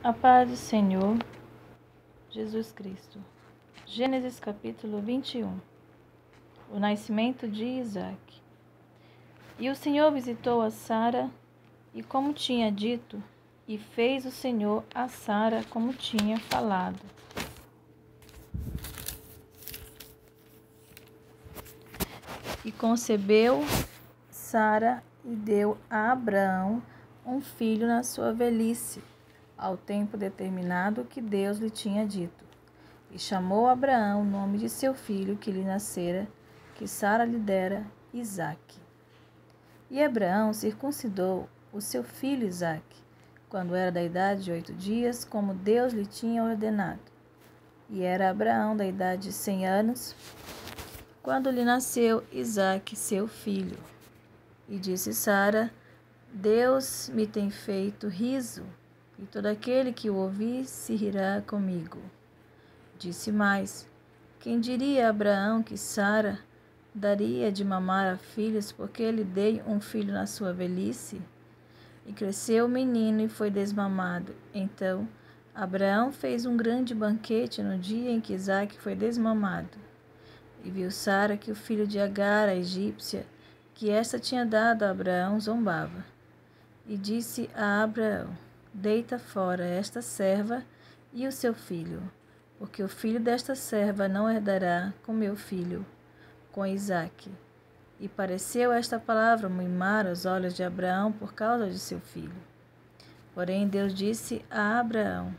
A paz do Senhor Jesus Cristo. Gênesis capítulo 21. O nascimento de Isaac. E o Senhor visitou a Sara, e como tinha dito, e fez o Senhor a Sara como tinha falado. E concebeu Sara e deu a Abraão um filho na sua velhice, ao tempo determinado que Deus lhe tinha dito. E chamou Abraão o nome de seu filho que lhe nascera, que Sara lhe dera, Isaque. E Abraão circuncidou o seu filho Isaque, quando era da idade de 8 dias, como Deus lhe tinha ordenado. E era Abraão da idade de 100 anos, quando lhe nasceu Isaque, seu filho. E disse Sara: Deus me tem feito riso, e todo aquele que o ouvir se rirá comigo. Disse mais: quem diria a Abraão que Sara daria de mamar a filhos, porque lhe dei um filho na sua velhice? E cresceu o menino e foi desmamado. Então Abraão fez um grande banquete no dia em que Isaque foi desmamado. E viu Sara que o filho de Agar, a egípcia, que esta tinha dado a Abraão, zombava. E disse a Abraão: deita fora esta serva e o seu filho, porque o filho desta serva não herdará com meu filho, com Isaque. E pareceu esta palavra muimar aos olhos de Abraão por causa de seu filho. Porém Deus disse a Abraão: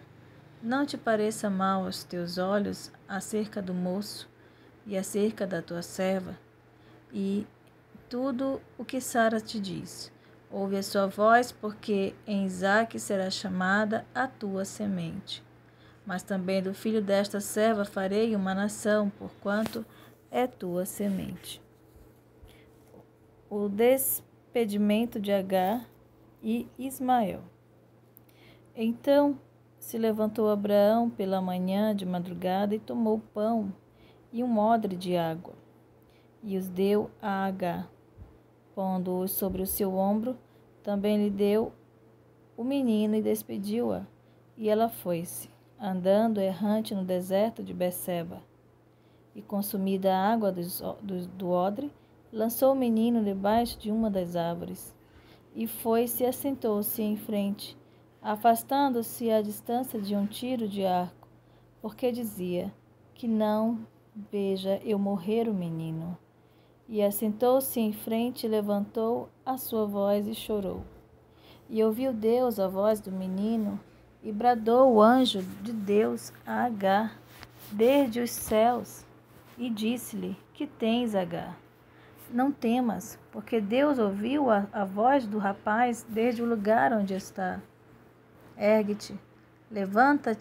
não te pareça mal aos teus olhos acerca do moço e acerca da tua serva, e tudo o que Sara te diz. Ouve a sua voz, porque em Isaque será chamada a tua semente. Mas também do filho desta serva farei uma nação, porquanto é tua semente. O despedimento de Agar e Ismael. Então se levantou Abraão pela manhã de madrugada e tomou pão e um odre de água, e os deu a Agar. Pondo-os sobre o seu ombro, também lhe deu o menino e despediu-a. E ela foi-se, andando errante no deserto de Beceba. E consumida a água do odre, lançou o menino debaixo de uma das árvores. E foi-se e assentou-se em frente, afastando-se à distância de um tiro de arco, porque dizia: que não veja eu morrer o menino. E assentou-se em frente, levantou a sua voz e chorou. E ouviu Deus a voz do menino, e bradou o anjo de Deus a Agar desde os céus, e disse-lhe: que tens, Agar? Não temas, porque Deus ouviu a voz do rapaz desde o lugar onde está. Ergue-te, levanta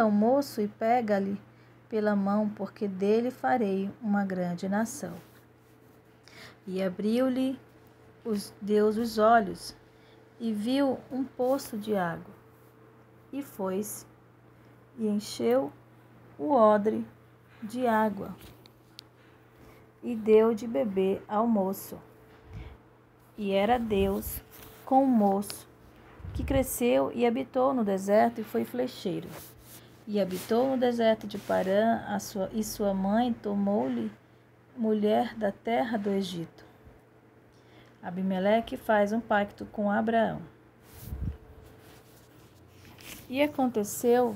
o moço e pega-lhe pela mão, porque dele farei uma grande nação. E abriu-lhe Deus os olhos, e viu um poço de água. E foi-se, e encheu o odre de água, e deu de beber ao moço. E era Deus com o moço, que cresceu e habitou no deserto e foi flecheiro. E habitou no deserto de Parã, e sua mãe tomou-lhe mulher da terra do Egito. Abimeleque faz um pacto com Abraão. E aconteceu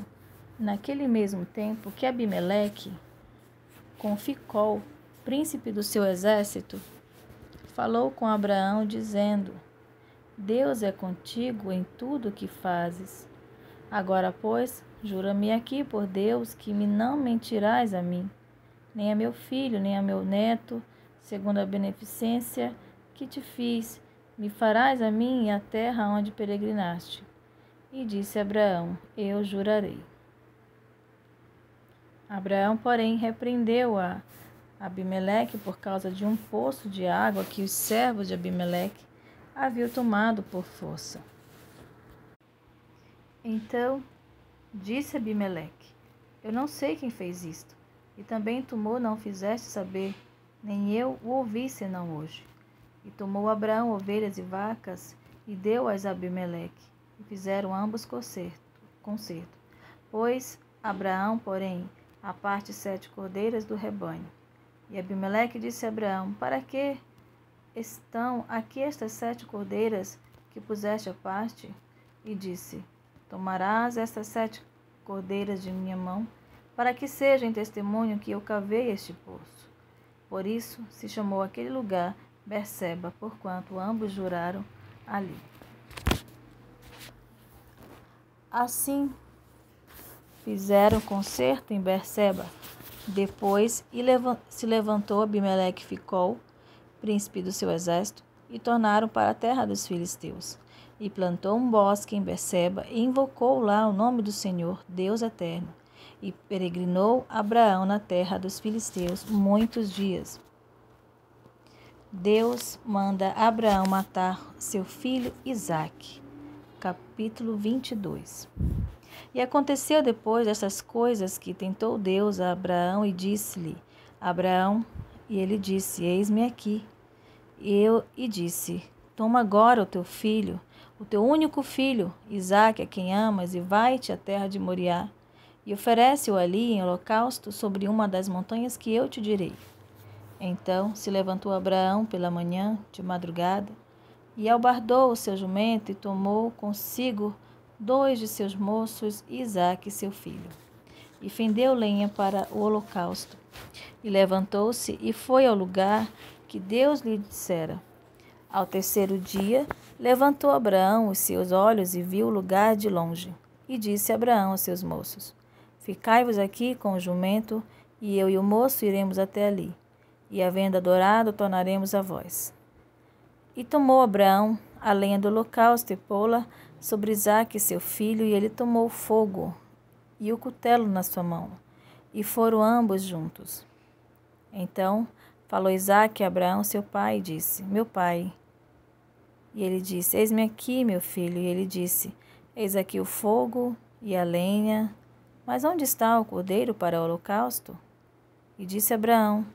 naquele mesmo tempo que Abimeleque, com Ficol, príncipe do seu exército, falou com Abraão, dizendo: Deus é contigo em tudo o que fazes. Agora, pois, jura-me aqui por Deus que não mentirás a mim, nem a meu filho, nem a meu neto, segundo a beneficência que te fiz, me farás a mim e a terra onde peregrinaste. E disse Abraão: eu jurarei. Abraão, porém, repreendeu a Abimeleque por causa de um poço de água que os servos de Abimeleque haviam tomado por força. Então disse Abimeleque: eu não sei quem fez isto, e também tu não fizeste saber, nem eu o ouvi senão hoje. E tomou Abraão ovelhas e vacas, e deu-as a Abimeleque, e fizeram ambos concerto. Pôs Abraão, porém, à parte 7 cordeiras do rebanho. E Abimeleque disse a Abraão: Para que estão aqui estas 7 cordeiras que puseste à parte? E disse: Tomarás estas 7 cordeiras de minha mão, para que seja em testemunho que eu cavei este poço. Por isso se chamou aquele lugar Berseba, porquanto ambos juraram ali. Assim fizeram concerto em Berseba. Depois se levantou Abimeleque e Ficol, príncipe do seu exército, e tornaram para a terra dos filisteus. E plantou um bosque em Berseba e invocou lá o nome do Senhor, Deus eterno. E peregrinou Abraão na terra dos filisteus muitos dias. Deus manda Abraão matar seu filho Isaque. Capítulo 22. E aconteceu depois dessas coisas que tentou Deus a Abraão e disse-lhe: Abraão, e ele disse: Eis-me aqui. E disse: Toma agora o teu filho, o teu único filho, Isaque, a quem amas, e vai-te à terra de Moriá, e oferece-o ali em holocausto sobre uma das montanhas que eu te direi. Então se levantou Abraão pela manhã, de madrugada, e albardou o seu jumento e tomou consigo 2 de seus moços e Isaque, seu filho. E fendeu lenha para o holocausto. E levantou-se e foi ao lugar que Deus lhe dissera. Ao 3º dia, levantou Abraão os seus olhos e viu o lugar de longe. E disse Abraão aos seus moços: Ficai-vos aqui com o jumento, e eu e o moço iremos até ali. E havendo adorado, tornaremos a vós. E tomou Abraão a lenha do holocausto e pô-la sobre Isaque, seu filho, e ele tomou fogo e o cutelo na sua mão. E foram ambos juntos. Então falou Isaque a Abraão, seu pai, e disse: Meu pai. E ele disse: Eis-me aqui, meu filho. E ele disse: Eis aqui o fogo e a lenha, mas onde está o cordeiro para o holocausto? E disse Abraão: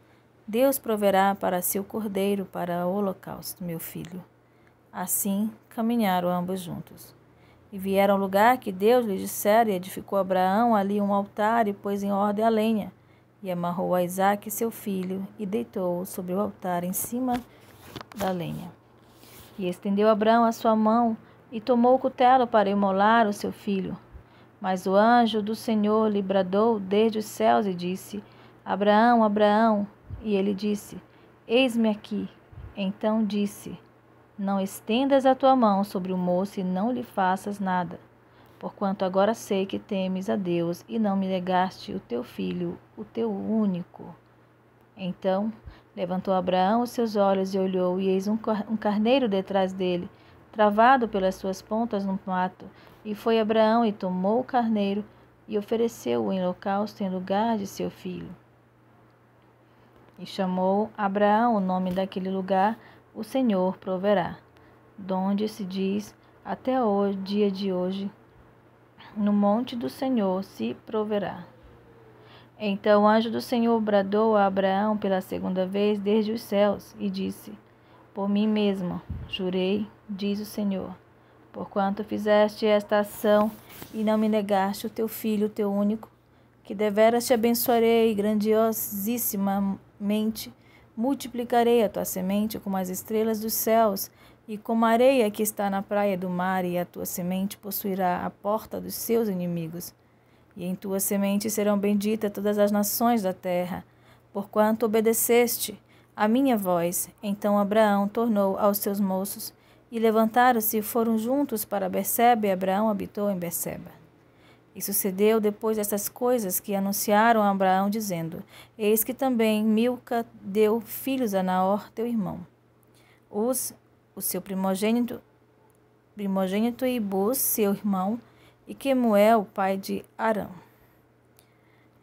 Deus proverá para si o cordeiro para o holocausto, meu filho. Assim caminharam ambos juntos. E vieram ao lugar que Deus lhe dissera, e edificou Abraão ali um altar, e pôs em ordem a lenha, e amarrou a Isaque, seu filho, e deitou-o sobre o altar em cima da lenha. E estendeu Abraão a sua mão, e tomou o cutelo para imolar o seu filho. Mas o anjo do Senhor lhe bradou desde os céus e disse: Abraão, Abraão. E ele disse: Eis-me aqui. Então disse: Não estendas a tua mão sobre o moço e não lhe faças nada, porquanto agora sei que temes a Deus e não me negaste o teu filho, o teu único. Então levantou Abraão os seus olhos e olhou, e eis um carneiro detrás dele, travado pelas suas pontas no mato. E foi Abraão e tomou o carneiro e ofereceu-o em holocausto em lugar de seu filho. E chamou Abraão o nome daquele lugar: O Senhor proverá. Donde se diz até o dia de hoje: No monte do Senhor se proverá. Então o anjo do Senhor bradou a Abraão pela 2ª vez desde os céus e disse: Por mim mesmo jurei, diz o Senhor, porquanto fizeste esta ação e não me negaste o teu filho, o teu único, que deveras te abençoarei grandiosissimamente, multiplicarei a tua semente como as estrelas dos céus e como a areia que está na praia do mar, e a tua semente possuirá a porta dos seus inimigos. E em tua semente serão benditas todas as nações da terra, porquanto obedeceste a minha voz. Então Abraão tornou aos seus moços, e levantaram-se e foram juntos para Berseba, e Abraão habitou em Berseba. E sucedeu depois destas coisas que anunciaram a Abraão, dizendo: Eis que também Milca deu filhos a Naor, teu irmão. O seu primogênito e Buz, seu irmão, e Quemuel, pai de Arã,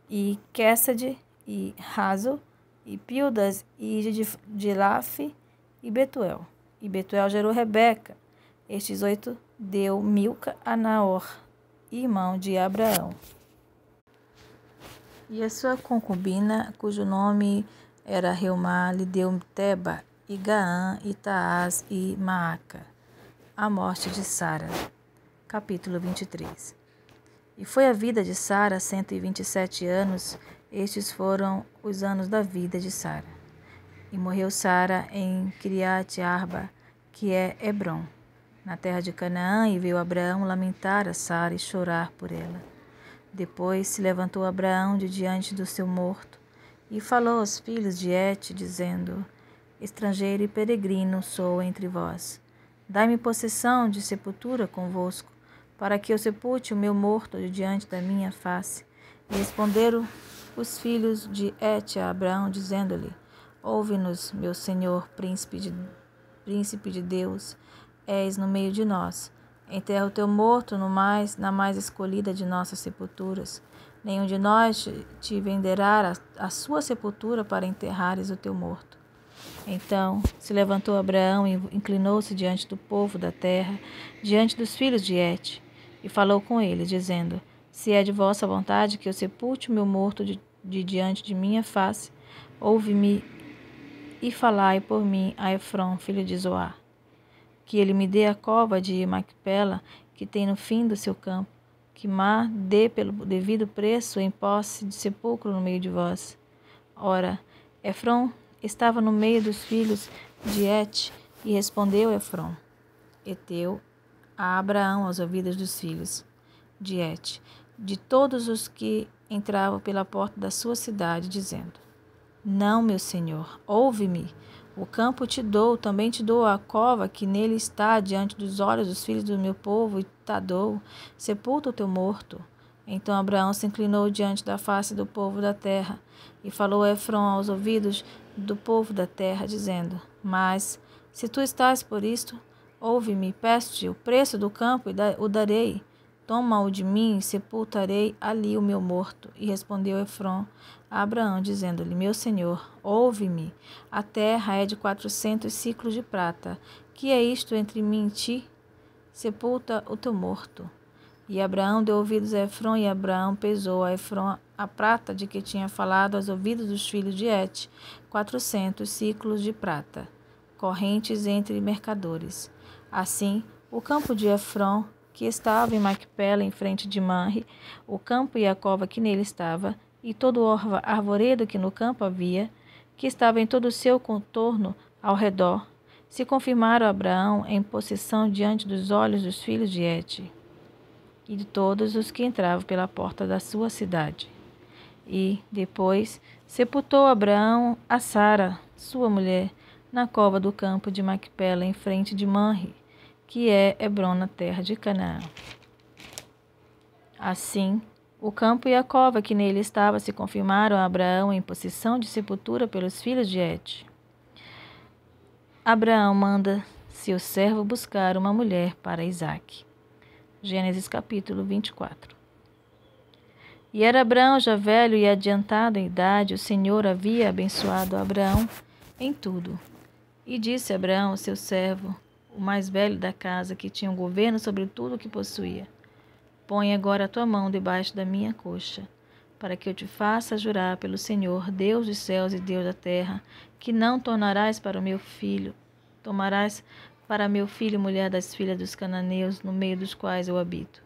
e Quessade, e Razo, e Pildas, e Dilaf, e Betuel. E Betuel gerou Rebeca. Estes 8 deu Milca a Naor, irmão de Abraão. E a sua concubina, cujo nome era Reumá, lhe deu Teba, e Gaã, e Taás, e Maaca. A morte de Sara. Capítulo 23. E foi a vida de Sara 127 anos. Estes foram os anos da vida de Sara. E morreu Sara em Kiriat Arba, que é Hebrom, na terra de Canaã, e veio Abraão lamentar a Sara e chorar por ela. Depois se levantou Abraão de diante do seu morto e falou aos filhos de Et, dizendo: Estrangeiro e peregrino sou entre vós. Dai-me possessão de sepultura convosco, para que eu sepulte o meu morto de diante da minha face. E responderam os filhos de Et a Abraão, dizendo-lhe: Ouve-nos, meu senhor, príncipe de Deus, és no meio de nós. Enterra o teu morto na mais escolhida de nossas sepulturas. Nenhum de nós te venderá a sua sepultura para enterrares o teu morto. Então se levantou Abraão e inclinou-se diante do povo da terra, diante dos filhos de Et, e falou com eles, dizendo: Se é de vossa vontade que eu sepulte o meu morto de diante de minha face, ouve-me e falai por mim a Efrom, filho de Zoar, que ele me dê a cova de Macpela, que tem no fim do seu campo, que Mar dê pelo devido preço em posse de sepulcro no meio de vós. Ora, Efrom estava no meio dos filhos de Et, e respondeu Efrom, Eteu, a Abraão aos ouvidos dos filhos de Et, de todos os que entravam pela porta da sua cidade, dizendo: Não, meu senhor, ouve-me. O campo te dou, também te dou a cova que nele está, diante dos olhos dos filhos do meu povo, e te dou. Sepulta o teu morto. Então Abraão se inclinou diante da face do povo da terra, e falou a Efrom aos ouvidos do povo da terra, dizendo: Mas, se tu estás por isto, ouve-me, peço-te o preço do campo, e o darei. Toma-o de mim, e sepultarei ali o meu morto. E respondeu Efrom a Abraão, dizendo-lhe: Meu senhor, ouve-me. A terra é de 400 ciclos de prata. Que é isto entre mim e ti? Sepulta o teu morto. E Abraão deu ouvidos a Efrom, e Abraão pesou a Efrom a prata de que tinha falado aos ouvidos dos filhos de Et, 400 ciclos de prata, correntes entre mercadores. Assim, o campo de Efrom, que estava em Macpela, em frente de Manre, o campo e a cova que nele estava, e todo o arvoredo que no campo havia, que estava em todo o seu contorno ao redor, se confirmaram a Abraão em possessão diante dos olhos dos filhos de Et e de todos os que entravam pela porta da sua cidade. E, depois, sepultou Abraão a Sara, sua mulher, na cova do campo de Macpela, em frente de Manre, que é Hebrom, na terra de Canaã. Assim, o campo e a cova que nele estava se confirmaram a Abraão em possessão de sepultura pelos filhos de Et. Abraão manda seu servo buscar uma mulher para Isaque. Gênesis capítulo 24. E era Abraão já velho e adiantado em idade, o Senhor havia abençoado Abraão em tudo. E disse Abraão, seu servo, o mais velho da casa, que tinha o governo sobre tudo o que possuía: Põe agora a tua mão debaixo da minha coxa, para que eu te faça jurar pelo Senhor, Deus dos céus e Deus da terra, que não tomarás para meu filho mulher das filhas dos cananeus, no meio dos quais eu habito,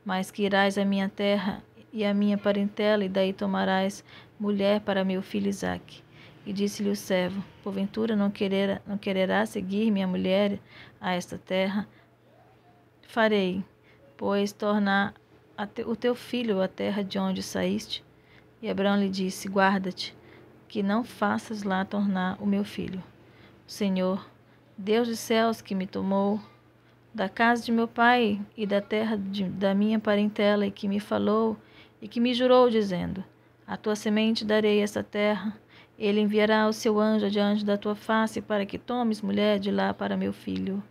mas que irás à minha terra e à minha parentela, e daí tomarás mulher para meu filho Isaque. E disse-lhe o servo: Porventura não quererá seguir minha mulher a esta terra? Farei, pois, tornar o teu filho à terra de onde saíste. E Abraão lhe disse: Guarda-te, que não faças lá tornar o meu filho. O Senhor, Deus dos céus, que me tomou da casa de meu pai e da terra da minha parentela, e que me falou e que me jurou, dizendo: A tua semente darei esta terra. Ele enviará o seu anjo adiante da tua face, para que tomes mulher de lá para meu filho.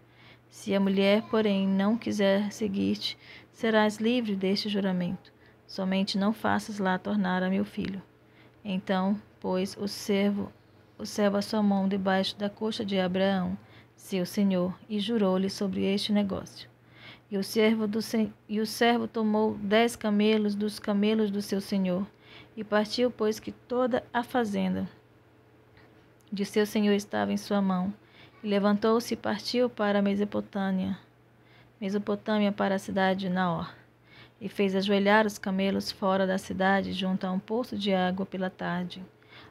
Se a mulher, porém, não quiser seguir-te, serás livre deste juramento. Somente não faças lá tornar a meu filho. Então, pôs o servo a sua mão debaixo da coxa de Abraão, seu senhor, e jurou-lhe sobre este negócio. E o servo tomou 10 camelos dos camelos do seu senhor, e partiu, pois que toda a fazenda de seu senhor estava em sua mão. E levantou-se e partiu para a Mesopotâmia, para a cidade de Naor. e fez ajoelhar os camelos fora da cidade, junto a um poço de água pela tarde,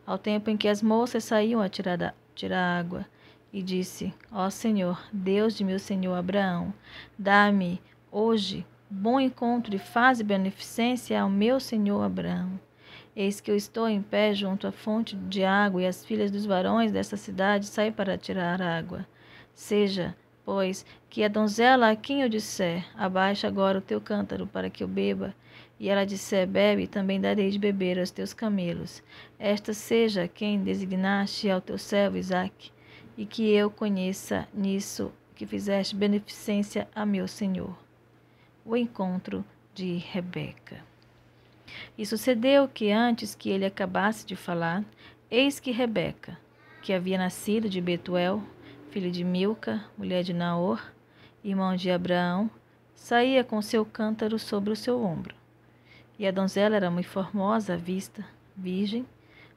ao tempo em que as moças saíam a tirar água. E disse: Ó Senhor, Deus de meu senhor Abraão, dá-me hoje bom encontro e faze beneficência ao meu senhor Abraão. Eis que eu estou em pé junto à fonte de água, e as filhas dos varões desta cidade saem para tirar água. Seja, pois, que a donzela a quem eu disser, abaixa agora o teu cântaro para que eu beba, e ela disser, bebe, também darei de beber aos teus camelos. Esta seja quem designaste ao teu servo Isaque, e que eu conheça nisso que fizeste beneficência a meu senhor. O encontro de Rebeca. E sucedeu que antes que ele acabasse de falar, eis que Rebeca, que havia nascido de Betuel, filho de Milca, mulher de Naor, irmão de Abraão, saía com seu cântaro sobre o seu ombro. E a donzela era muito formosa à vista, virgem,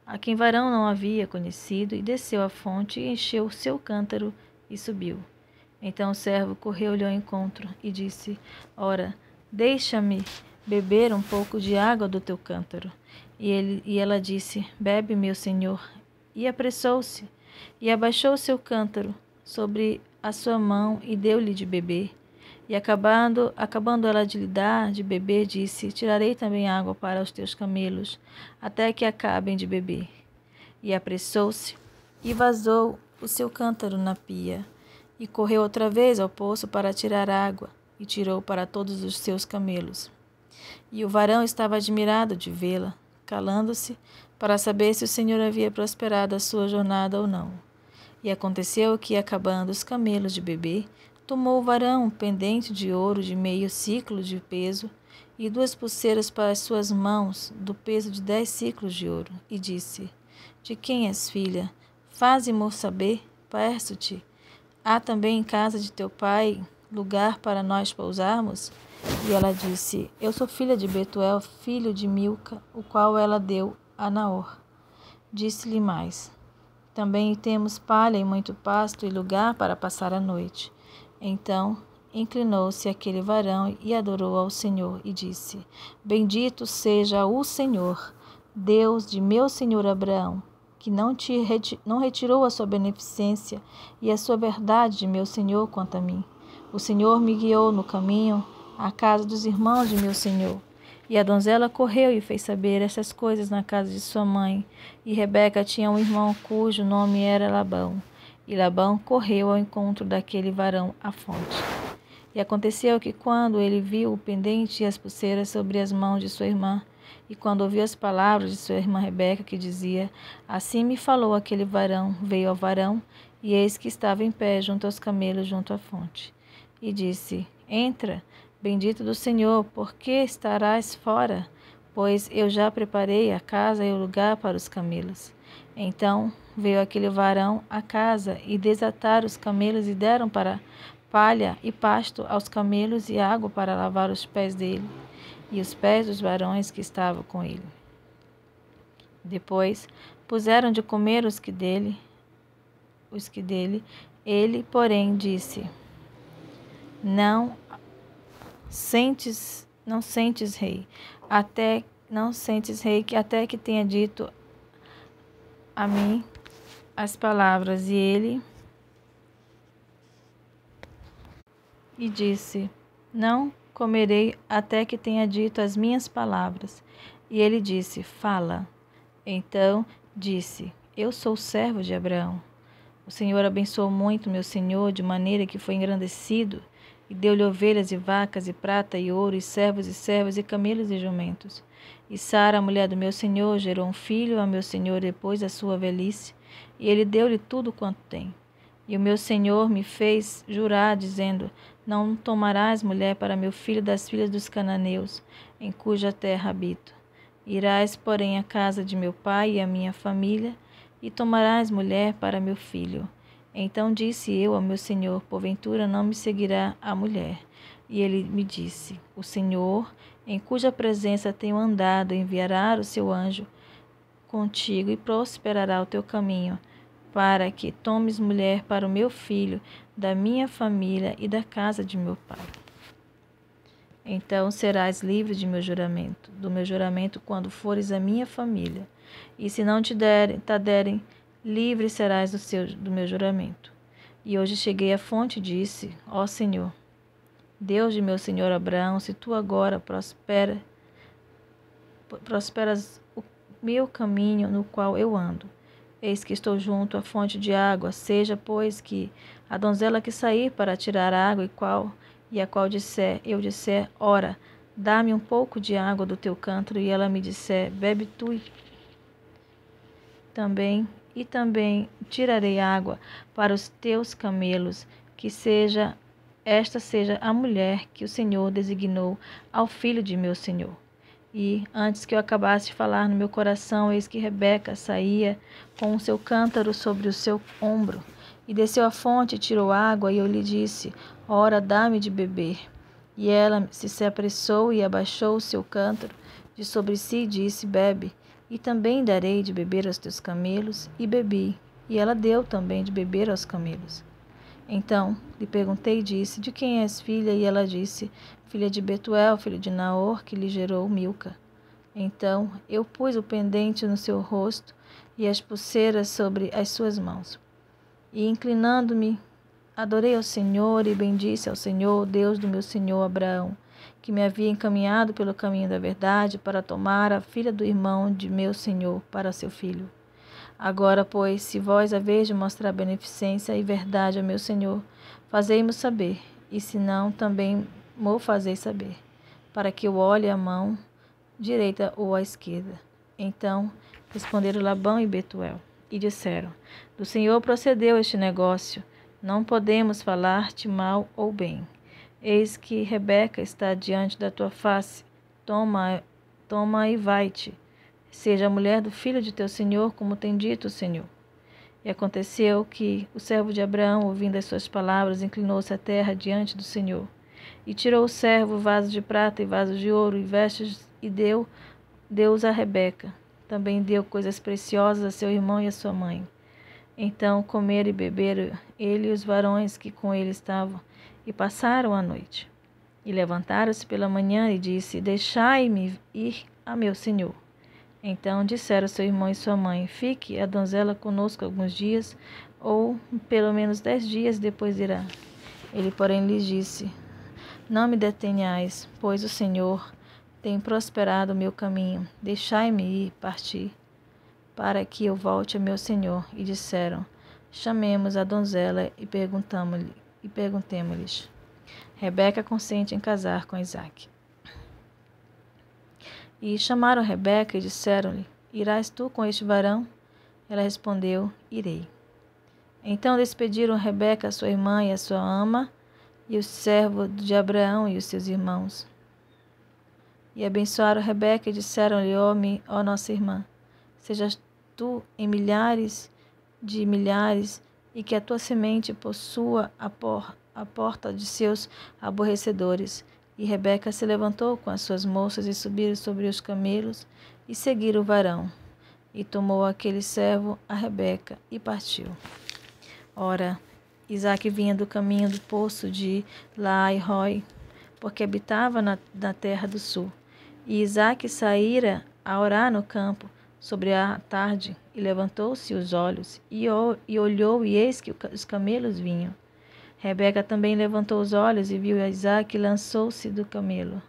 a quem varão não havia conhecido, e desceu à fonte e encheu o seu cântaro e subiu. Então o servo correu-lhe ao encontro e disse: Ora, deixa-me beber um pouco de água do teu cântaro. E ela disse: Bebe, meu senhor. E apressou-se, e abaixou o seu cântaro sobre a sua mão, e deu-lhe de beber. E acabando ela de lhe dar de beber, disse: Tirarei também água para os teus camelos, até que acabem de beber. E apressou-se, e vazou o seu cântaro na pia, e correu outra vez ao poço para tirar água, e tirou para todos os seus camelos. E o varão estava admirado de vê-la, calando-se, para saber se o Senhor havia prosperado a sua jornada ou não. E aconteceu que, acabando os camelos de beber, tomou o varão um pendente de ouro de meio siclo de peso e 2 pulseiras para as suas mãos, do peso de 10 siclos de ouro, e disse: De quem és filha? Faze-mo saber, peço-te. Há também em casa de teu pai lugar para nós pousarmos? E ela disse: Eu sou filha de Betuel, filho de Milca, o qual ela deu a Naor. Disse-lhe mais: Também temos palha e muito pasto e lugar para passar a noite. Então inclinou-se aquele varão e adorou ao Senhor e disse: Bendito seja o Senhor, Deus de meu senhor Abraão, que não retirou a sua beneficência e a sua verdade de meu senhor quanto a mim. O Senhor me guiou no caminho à casa dos irmãos de meu senhor. E a donzela correu e fez saber estas coisas na casa de sua mãe. E Rebeca tinha um irmão cujo nome era Labão. E Labão correu ao encontro daquele varão à fonte. E aconteceu que, quando ele viu o pendente e as pulseiras sobre as mãos de sua irmã, e quando ouviu as palavras de sua irmã Rebeca, que dizia: Assim me falou aquele varão, veio ao varão, e eis que estava em pé junto aos camelos, junto à fonte. E disse: Entra, bendito do Senhor, por que estarás fora? Pois eu já preparei a casa e o lugar para os camelos. Então veio aquele varão à casa, e desataram os camelos, e deram para palha e pasto aos camelos, e água para lavar os pés dele, e os pés dos varões que estavam com ele. Depois puseram de comer os que dele, ele, porém, disse: Não sentes, rei, até que tenha dito a mim as palavras. E ele disse: Não comerei até que tenha dito as minhas palavras. E ele disse: Fala. Então disse: Eu sou servo de Abraão. O Senhor abençoou muito meu senhor, de maneira que foi engrandecido, e deu-lhe ovelhas e vacas, e prata e ouro, e servos e servas, e camelos e jumentos. E Sara, a mulher do meu senhor, gerou um filho a meu senhor depois da sua velhice, e ele deu-lhe tudo quanto tem. E o meu senhor me fez jurar, dizendo: Não tomarás mulher para meu filho das filhas dos cananeus, em cuja terra habito. Irás, porém, à casa de meu pai e à minha família, e tomarás mulher para meu filho. Então disse eu ao meu senhor: Porventura não me seguirá a mulher? E ele me disse: O Senhor, em cuja presença tenho andado, enviará o seu anjo contigo, e prosperará o teu caminho, para que tomes mulher para o meu filho, da minha família e da casa de meu pai. Então serás livre de meu juramento, do meu juramento quando fores a minha família. E se não te derem, livre serás do meu juramento. E hoje cheguei à fonte e disse: Ó Senhor, Deus de meu senhor Abraão, se tu agora prosperas o meu caminho no qual eu ando, eis que estou junto à fonte de água, seja, pois, que a donzela que sair para tirar água e a qual eu disser, ora, dá-me um pouco de água do teu cântaro, e ela me disser, bebe tu também, e também tirarei água para os teus camelos, que esta seja a mulher que o Senhor designou ao filho de meu senhor. E, antes que eu acabasse de falar no meu coração, eis que Rebeca saía com o seu cântaro sobre o seu ombro, e desceu à fonte e tirou água, e eu lhe disse, ora, dá-me de beber. E ela se apressou e abaixou o seu cântaro de sobre si e disse, bebe, e também darei de beber aos teus camelos, e bebi, e ela deu também de beber aos camelos. Então lhe perguntei e disse, de quem és filha? E ela disse, filha de Betuel, filho de Naor, que lhe gerou Milca. Então eu pus o pendente no seu rosto e as pulseiras sobre as suas mãos. E inclinando-me, adorei ao Senhor e bendisse ao Senhor, Deus do meu senhor Abraão, que me havia encaminhado pelo caminho da verdade para tomar a filha do irmão de meu senhor para seu filho. Agora, pois, se vós haveis de mostrar beneficência e verdade ao meu senhor, fazei-mo saber, e se não, também mo fazeis saber, para que eu olhe a mão direita ou à esquerda. Então responderam Labão e Betuel, e disseram, do Senhor procedeu este negócio, não podemos falar-te mal ou bem. Eis que Rebeca está diante da tua face, toma e vai-te. Seja a mulher do filho de teu senhor, como tem dito o Senhor. E aconteceu que o servo de Abraão, ouvindo as suas palavras, inclinou-se à terra diante do Senhor. E tirou o servo vaso de prata e vaso de ouro e vestes e deu-os a Rebeca. Também deu coisas preciosas a seu irmão e a sua mãe. Então comeram e beberam ele e os varões que com ele estavam, e passaram a noite. E levantaram-se pela manhã e disse, deixai-me ir a meu senhor. Então disseram seu irmão e sua mãe, fique a donzela conosco alguns dias, ou pelo menos 10 dias, depois irá. Ele, porém, lhes disse, não me detenhais, pois o Senhor tem prosperado o meu caminho. Deixai-me ir partir, para que eu volte a meu senhor. E disseram, chamemos a donzela e perguntemo-lhes. Rebeca consente em casar com Isaque. E chamaram Rebeca e disseram-lhe, irás tu com este varão? Ela respondeu, irei. Então despediram Rebeca, sua irmã e a sua ama, e o servo de Abraão e os seus irmãos. E abençoaram Rebeca e disseram-lhe, ó nossa irmã, sejas tu em milhares de milhares, e que a tua semente possua a porta de seus aborrecedores. E Rebeca se levantou com as suas moças e subiram sobre os camelos e seguiram o varão. E tomou aquele servo a Rebeca e partiu. Ora, Isaque vinha do caminho do poço de Laai-Roi, porque habitava na terra do sul. E Isaque saíra a orar no campo sobre a tarde, e levantou-se os olhos, e olhou, e eis que os camelos vinham. Rebeca também levantou os olhos e viu a Isaque e lançou-se do camelo.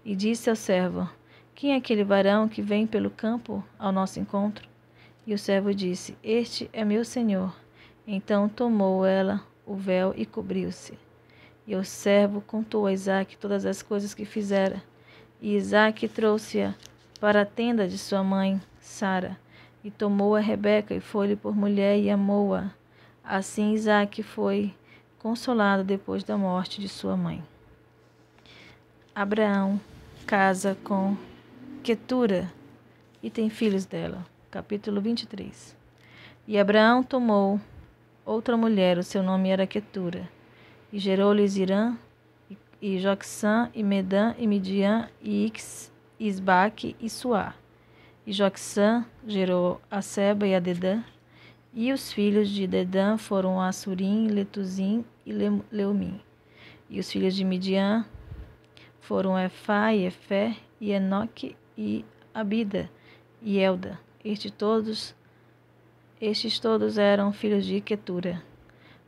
E disse ao servo, quem é aquele varão que vem pelo campo ao nosso encontro? E o servo disse, este é meu senhor. Então tomou ela o véu e cobriu-se. E o servo contou a Isaque todas as coisas que fizera. E Isaque trouxe-a para a tenda de sua mãe, Sara, e tomou a Rebeca e foi-lhe por mulher e amou-a. Assim Isaque foi consolado depois da morte de sua mãe. Abraão casa com Quetura e tem filhos dela. Capítulo 23. E Abraão tomou outra mulher, o seu nome era Quetura, e gerou-lhes Irã, e Joxã, e Medã, e Midian, e Isbaque, e Suá. E Joxã gerou a Seba e a Dedã, e os filhos de Dedã foram Assurim, Letuzim e Leumim. E os filhos de Midian foram Efá e Efé, e Enoque e Abida e Elda. Estes todos eram filhos de Quetura.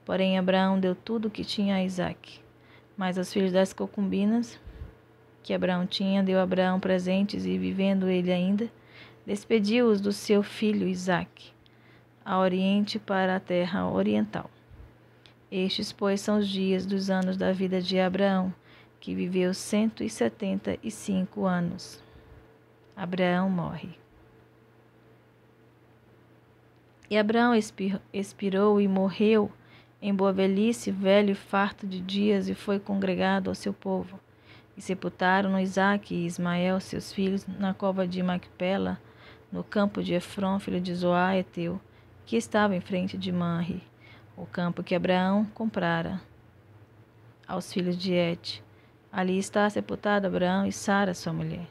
Porém, Abraão deu tudo o que tinha a Isaque. Mas aos filhos das concubinas que Abraão tinha, deu Abraão presentes, e, vivendo ele ainda, despediu-os do seu filho Isaque, a oriente para a terra oriental. Estes, pois, são os dias dos anos da vida de Abraão, que viveu 175 anos. Abraão morre. E Abraão expirou e morreu em boa velhice, velho e farto de dias, e foi congregado ao seu povo. E sepultaram Isaque e Ismael, seus filhos, na cova de Macpela, no campo de Efron, filho de Zoar, Eteu, que estava em frente de Manre, o campo que Abraão comprara aos filhos de Et. Ali está sepultado Abraão e Sara, sua mulher.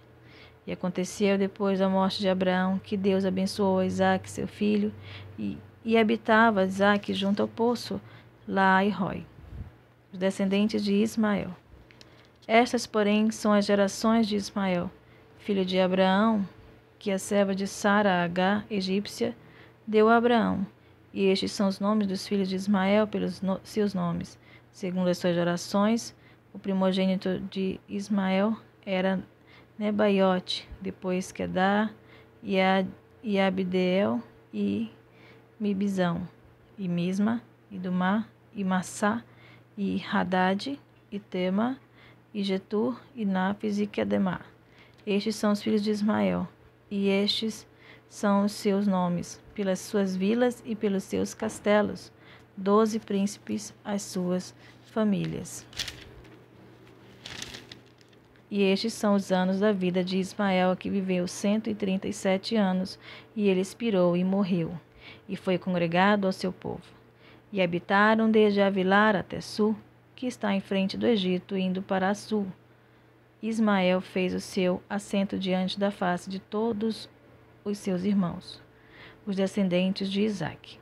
E aconteceu, depois da morte de Abraão, que Deus abençoou a Isaque, seu filho, e habitava Isaque junto ao poço Laai-Roi, os descendentes de Ismael. Estas, porém, são as gerações de Ismael, filho de Abraão, que a serva de Sara, Agar, egípcia, deu a Abraão. E estes são os nomes dos filhos de Ismael pelos seus nomes, segundo as suas gerações. O primogênito de Ismael era Nebaiote, depois Quedar, e Abdeel, e Mibizão, e Misma, e Dumá, e Massá, e Hadad, e Tema, e Getur, e Napis, e Quedemá. Estes são os filhos de Ismael, e estes são os seus nomes, pelas suas vilas e pelos seus castelos, 12 príncipes, as suas famílias. E estes são os anos da vida de Ismael, que viveu 137 anos, e ele expirou e morreu, e foi congregado ao seu povo. E habitaram desde Avilar até Sul, que está em frente do Egito, indo para Sul. Ismael fez o seu assento diante da face de todos os seus irmãos, os descendentes de Isaque.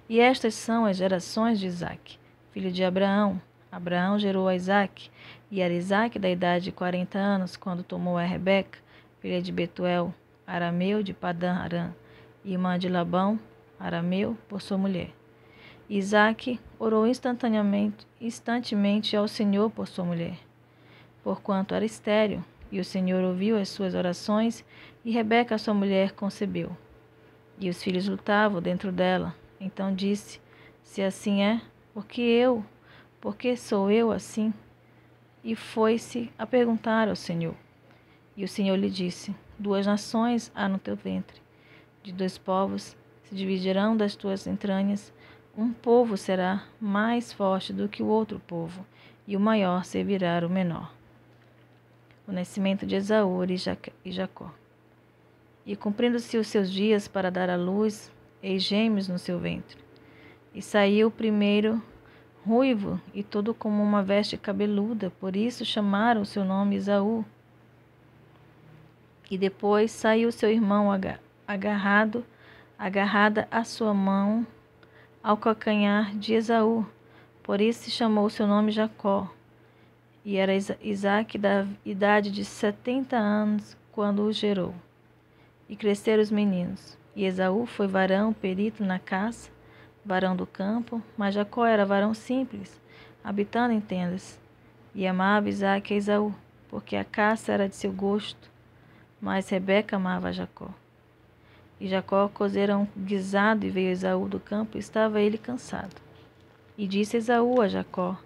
E estas são as gerações de Isaque, filho de Abraão. Abraão gerou a Isaque, e era Isaque da idade de 40 anos, quando tomou a Rebeca, filha de Betuel, arameu de Padã-Arã, irmã de Labão, arameu, por sua mulher. Isaque orou instantemente ao Senhor por sua mulher, porquanto era estéril, e o Senhor ouviu as suas orações, e Rebeca, sua mulher, concebeu. E os filhos lutavam dentro dela. Então disse: se assim é, por que sou eu assim? E foi-se a perguntar ao Senhor. E o Senhor lhe disse: 2 nações há no teu ventre, de 2 povos se dividirão das tuas entranhas. Um povo será mais forte do que o outro povo, e o maior servirá o menor. O nascimento de Esaú e Jacó. E cumprindo-se os seus dias para dar à luz, eis gêmeos no seu ventre. E saiu o primeiro ruivo, e todo como uma veste cabeluda, por isso chamaram o seu nome Esaú. E depois saiu seu irmão agarrada a sua mão ao calcanhar de Esaú, por isso se chamou o seu nome Jacó. E era Isaque da idade de 70 anos quando o gerou. E cresceram os meninos. E Esaú foi varão perito na caça, varão do campo, mas Jacó era varão simples, habitando em tendas. E amava Isaque a Esaú, porque a caça era de seu gosto, mas Rebeca amava a Jacó. E Jacó cozera um guisado, e veio Esaú do campo, e estava ele cansado. E disse Esaú a Jacó: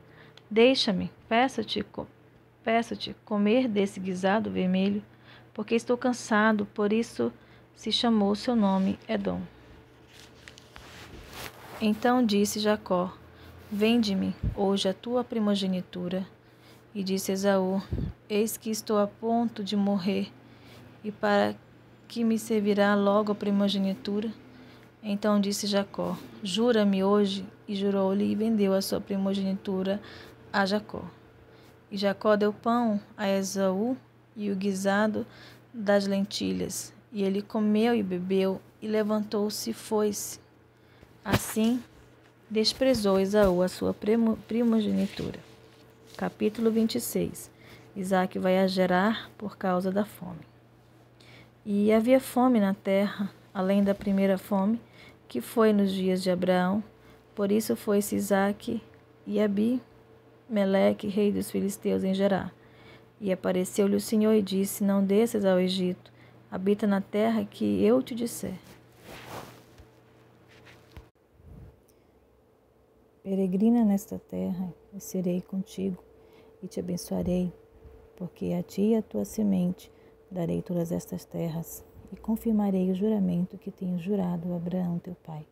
deixa-me, peço-te comer desse guisado vermelho, porque estou cansado. Por isso se chamou seu nome Edom. Então disse Jacó: vende-me hoje a tua primogenitura. E disse Esaú: eis que estou a ponto de morrer, e para que me servirá logo a primogenitura? Então disse Jacó: jura-me hoje. E jurou-lhe, e vendeu a sua primogenitura a Jacó. E Jacó deu pão a Esaú e o guisado das lentilhas. E ele comeu e bebeu, e levantou-se e foi-se. Assim desprezou Esaú a sua primogenitura. Capítulo 26. Isaque vai a Gerar por causa da fome. E havia fome na terra, além da primeira fome, que foi nos dias de Abraão. Por isso foi-se Isaque e Abimeleque, rei dos filisteus, em Gerar. E apareceu-lhe o Senhor e disse: Não desças ao Egito, habita na terra que eu te disser. Peregrina nesta terra, e serei contigo, e te abençoarei, porque a ti e a tua semente darei todas estas terras, e confirmarei o juramento que tenho jurado a Abraão teu pai.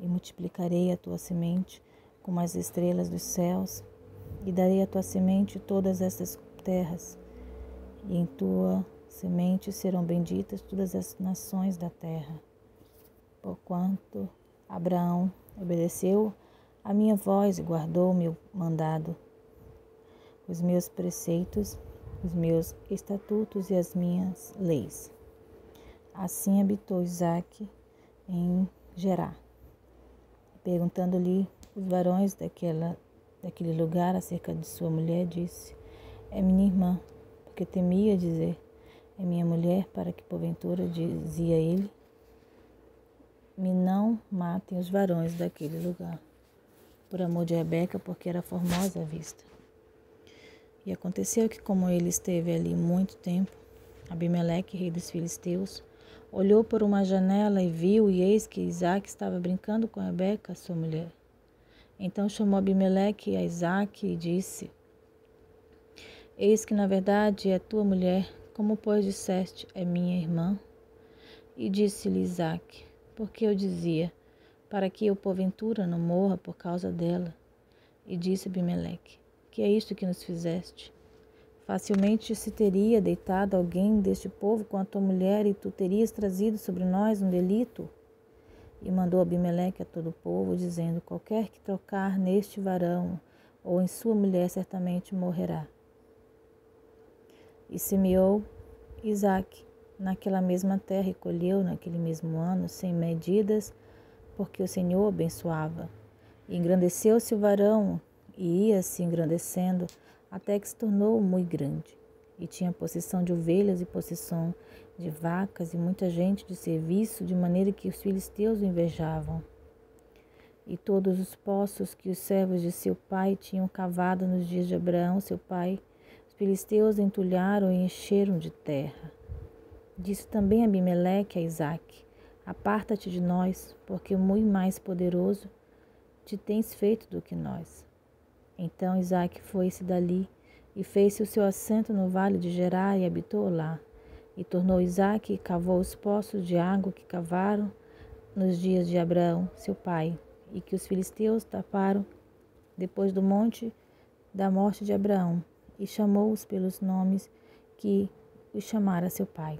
E multiplicarei a tua semente como as estrelas dos céus, e darei à tua semente todas estas terras, e em tua semente serão benditas todas as nações da terra. Porquanto Abraão obedeceu a minha voz e guardou o meu mandado, os meus preceitos, os meus estatutos e as minhas leis. Assim habitou Isaque em Gerar. Perguntando-lhe os varões daquele lugar acerca de sua mulher, disse: É minha irmã, porque temia dizer: É minha mulher, para que porventura, dizia ele, me não matem os varões daquele lugar, por amor de Rebeca, porque era formosa à vista. E aconteceu que, como ele esteve ali muito tempo, Abimeleque, rei dos filisteus, olhou por uma janela e viu, e eis que Isaque estava brincando com Rebeca, sua mulher. Então chamou Abimeleque a Isaque e disse: Eis que na verdade é tua mulher, como pois disseste, é minha irmã? E disse-lhe Isaque: Porque eu dizia, para que eu porventura não morra por causa dela. E disse Abimeleque: Que é isto que nos fizeste? Facilmente se teria deitado alguém deste povo com a tua mulher, e tu terias trazido sobre nós um delito? E mandou Abimeleque a todo o povo, dizendo: Qualquer que tocar neste varão ou em sua mulher certamente morrerá. E semeou Isaque naquela mesma terra e colheu naquele mesmo ano 100 medidas, porque o Senhor abençoava. E engrandeceu-se o varão, e ia-se engrandecendo, até que se tornou muito grande. E tinha possessão de ovelhas e possessão de vacas, e muita gente de serviço, de maneira que os filisteus o invejavam. E todos os poços que os servos de seu pai tinham cavado nos dias de Abraão, seu pai, os filisteus entulharam e encheram de terra. Disse também Abimeleque a Isaque: Aparta-te de nós, porque muito mais poderoso te tens feito do que nós. Então Isaque foi-se dali e fez-se o seu assento no vale de Gerar e habitou lá. E tornou Isaque e cavou os poços de água que cavaram nos dias de Abraão, seu pai, e que os filisteus taparam depois da morte de Abraão, e chamou-os pelos nomes que os chamara seu pai.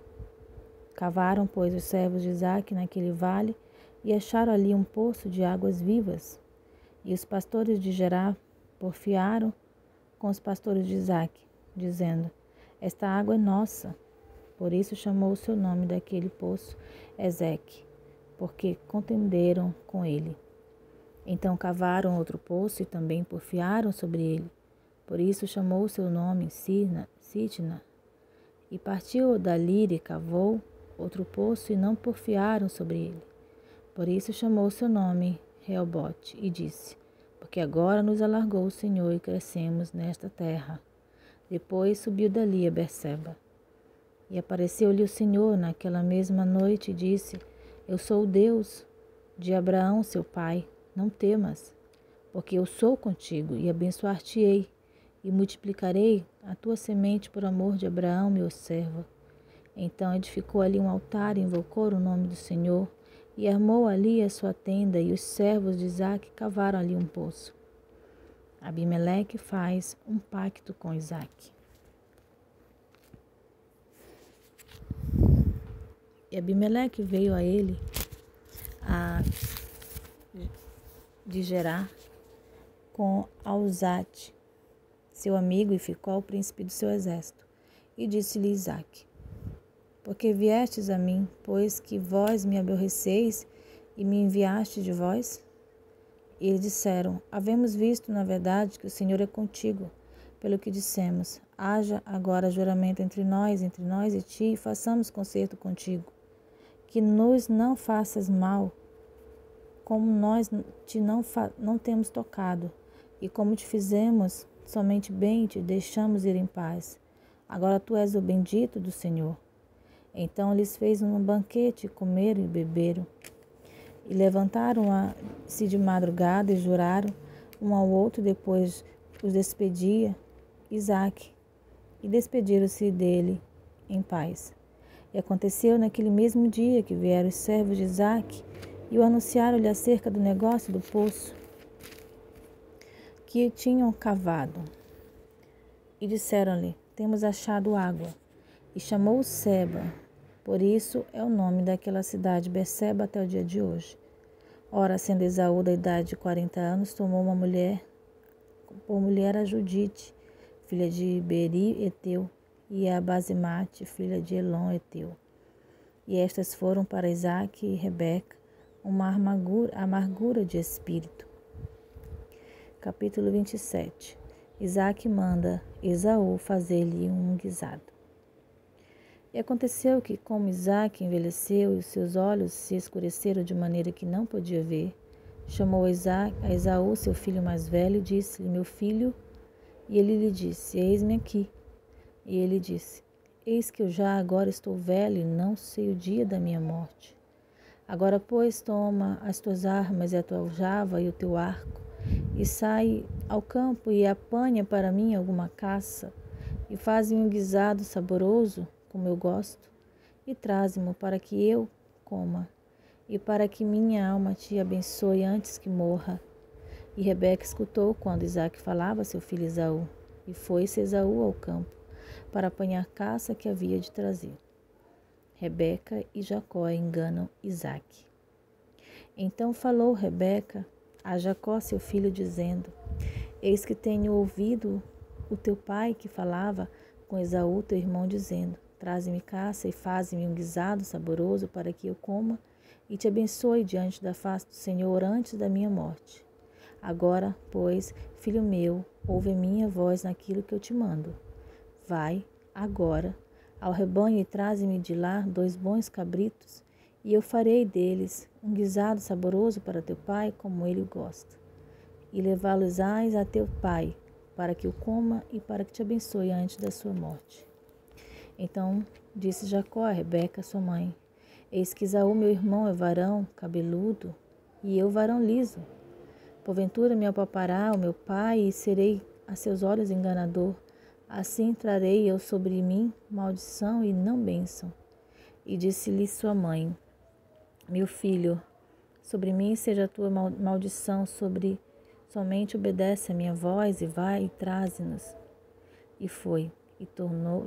Cavaram, pois, os servos de Isaque naquele vale, e acharam ali um poço de águas vivas. E os pastores de Gerar porfiaram com os pastores de Isaque, dizendo: Esta água é nossa. Por isso chamou o seu nome daquele poço Ezeque, porque contenderam com ele. Então cavaram outro poço e também porfiaram sobre ele. Por isso chamou o seu nome Sitna. E partiu dali e cavou outro poço e não porfiaram sobre ele. Por isso chamou o seu nome Reobote e disse: Porque agora nos alargou o Senhor e crescemos nesta terra. Depois subiu dali a Berseba. E apareceu-lhe o Senhor naquela mesma noite e disse: Eu sou o Deus de Abraão, seu pai. Não temas, porque eu sou contigo e abençoar-te-ei e multiplicarei a tua semente por amor de Abraão, meu servo. Então edificou ali um altar e invocou o nome do Senhor e armou ali a sua tenda, e os servos de Isaque cavaram ali um poço. Abimeleque faz um pacto com Isaque. E Abimeleque veio a ele de Gerar com Alzate, seu amigo, e ficou ao príncipe do seu exército. E disse-lhe Isaque: Porque viestes a mim, pois que vós me aborreceis e me enviaste de vós? E eles disseram: Havemos visto, na verdade, que o Senhor é contigo, pelo que dissemos: haja agora juramento entre nós e ti, e façamos concerto contigo, que nos não faças mal, como nós te não temos tocado, e como te fizemos somente bem, te deixamos ir em paz. Agora tu és o bendito do Senhor. Então lhes fez um banquete, comeram e beberam. E levantaram-se de madrugada e juraram um ao outro, depois os despedia Isaque, e despediram-se dele em paz. E aconteceu naquele mesmo dia que vieram os servos de Isaque e o anunciaram-lhe acerca do negócio do poço que tinham cavado. E disseram-lhe: temos achado água. E chamou-o Seba. Por isso é o nome daquela cidade Berseba até o dia de hoje. Ora, sendo Esaú da idade de 40 anos, tomou uma mulher, por mulher a Judite, filha de Beri Eteu, e a Basemate, filha de Elon Eteu. E estas foram para Isaque e Rebeca uma amargura de espírito. Capítulo 27. Isaque manda Esaú fazer-lhe um guisado. E aconteceu que, como Isaque envelheceu e os seus olhos se escureceram de maneira que não podia ver, chamou a Esaú, seu filho mais velho, e disse-lhe: meu filho. E ele lhe disse: eis-me aqui. E ele disse: eis que eu já agora estou velho e não sei o dia da minha morte. Agora, pois, toma as tuas armas e a tua aljava e o teu arco, e sai ao campo e apanha para mim alguma caça, e faz-me um guisado saboroso, como eu gosto, e traze-mo para que eu coma, e para que minha alma te abençoe antes que morra. E Rebeca escutou quando Isaque falava a seu filho Esaú, e foi-se Esaú ao campo, para apanhar caça que havia de trazer. Rebeca e Jacó enganam Isaque. Então falou Rebeca a Jacó, seu filho, dizendo: eis que tenho ouvido o teu pai que falava com Esaú, teu irmão, dizendo: traze-me caça e faze-me um guisado saboroso para que eu coma e te abençoe diante da face do Senhor antes da minha morte. Agora, pois, filho meu, ouve minha voz naquilo que eu te mando. Vai, agora, ao rebanho e traze-me de lá 2 bons cabritos, e eu farei deles um guisado saboroso para teu pai, como ele gosta. E levá-los-ás a teu pai, para que o coma e para que te abençoe antes da sua morte. Então disse Jacó a Rebeca, sua mãe: eis que Esaú, meu irmão, é varão cabeludo, e eu varão liso. Porventura me apalpará o meu pai, e serei a seus olhos enganador. Assim trarei eu sobre mim maldição e não bênção. E disse-lhe sua mãe: meu filho, sobre mim seja a tua maldição, somente obedece a minha voz, e vai e traze-nos. E foi, e